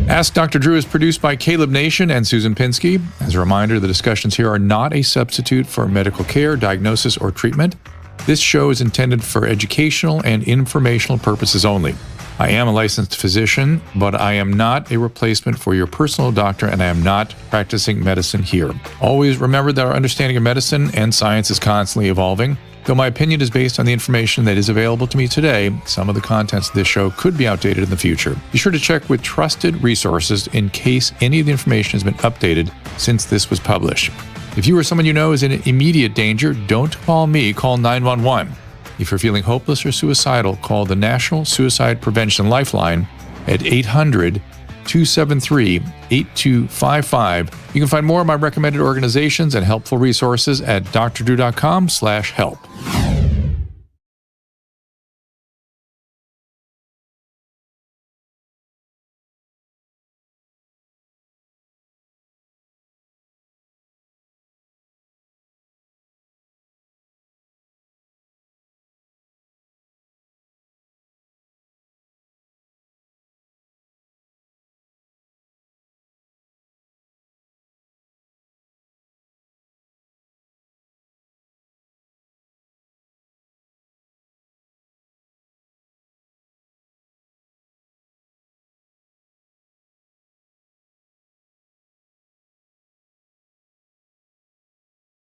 Ask Dr. Drew is produced by Caleb Nation and Susan Pinsky. As a reminder, the discussions here are not a substitute for medical care, diagnosis, or treatment. This show is intended for educational and informational purposes only. I am a licensed physician, but I am not a replacement for your personal doctor, and I am not practicing medicine here. Always remember that our understanding of medicine and science is constantly evolving. Though my opinion is based on the information that is available to me today, some of the contents of this show could be outdated in the future. Be sure to check with trusted resources in case any of the information has been updated since this was published. If you or someone you know is in immediate danger, don't call me, call 911. If you're feeling hopeless or suicidal, call the National Suicide Prevention Lifeline at 800-273-8255. You can find more of my recommended organizations and helpful resources at drdrew.com/help.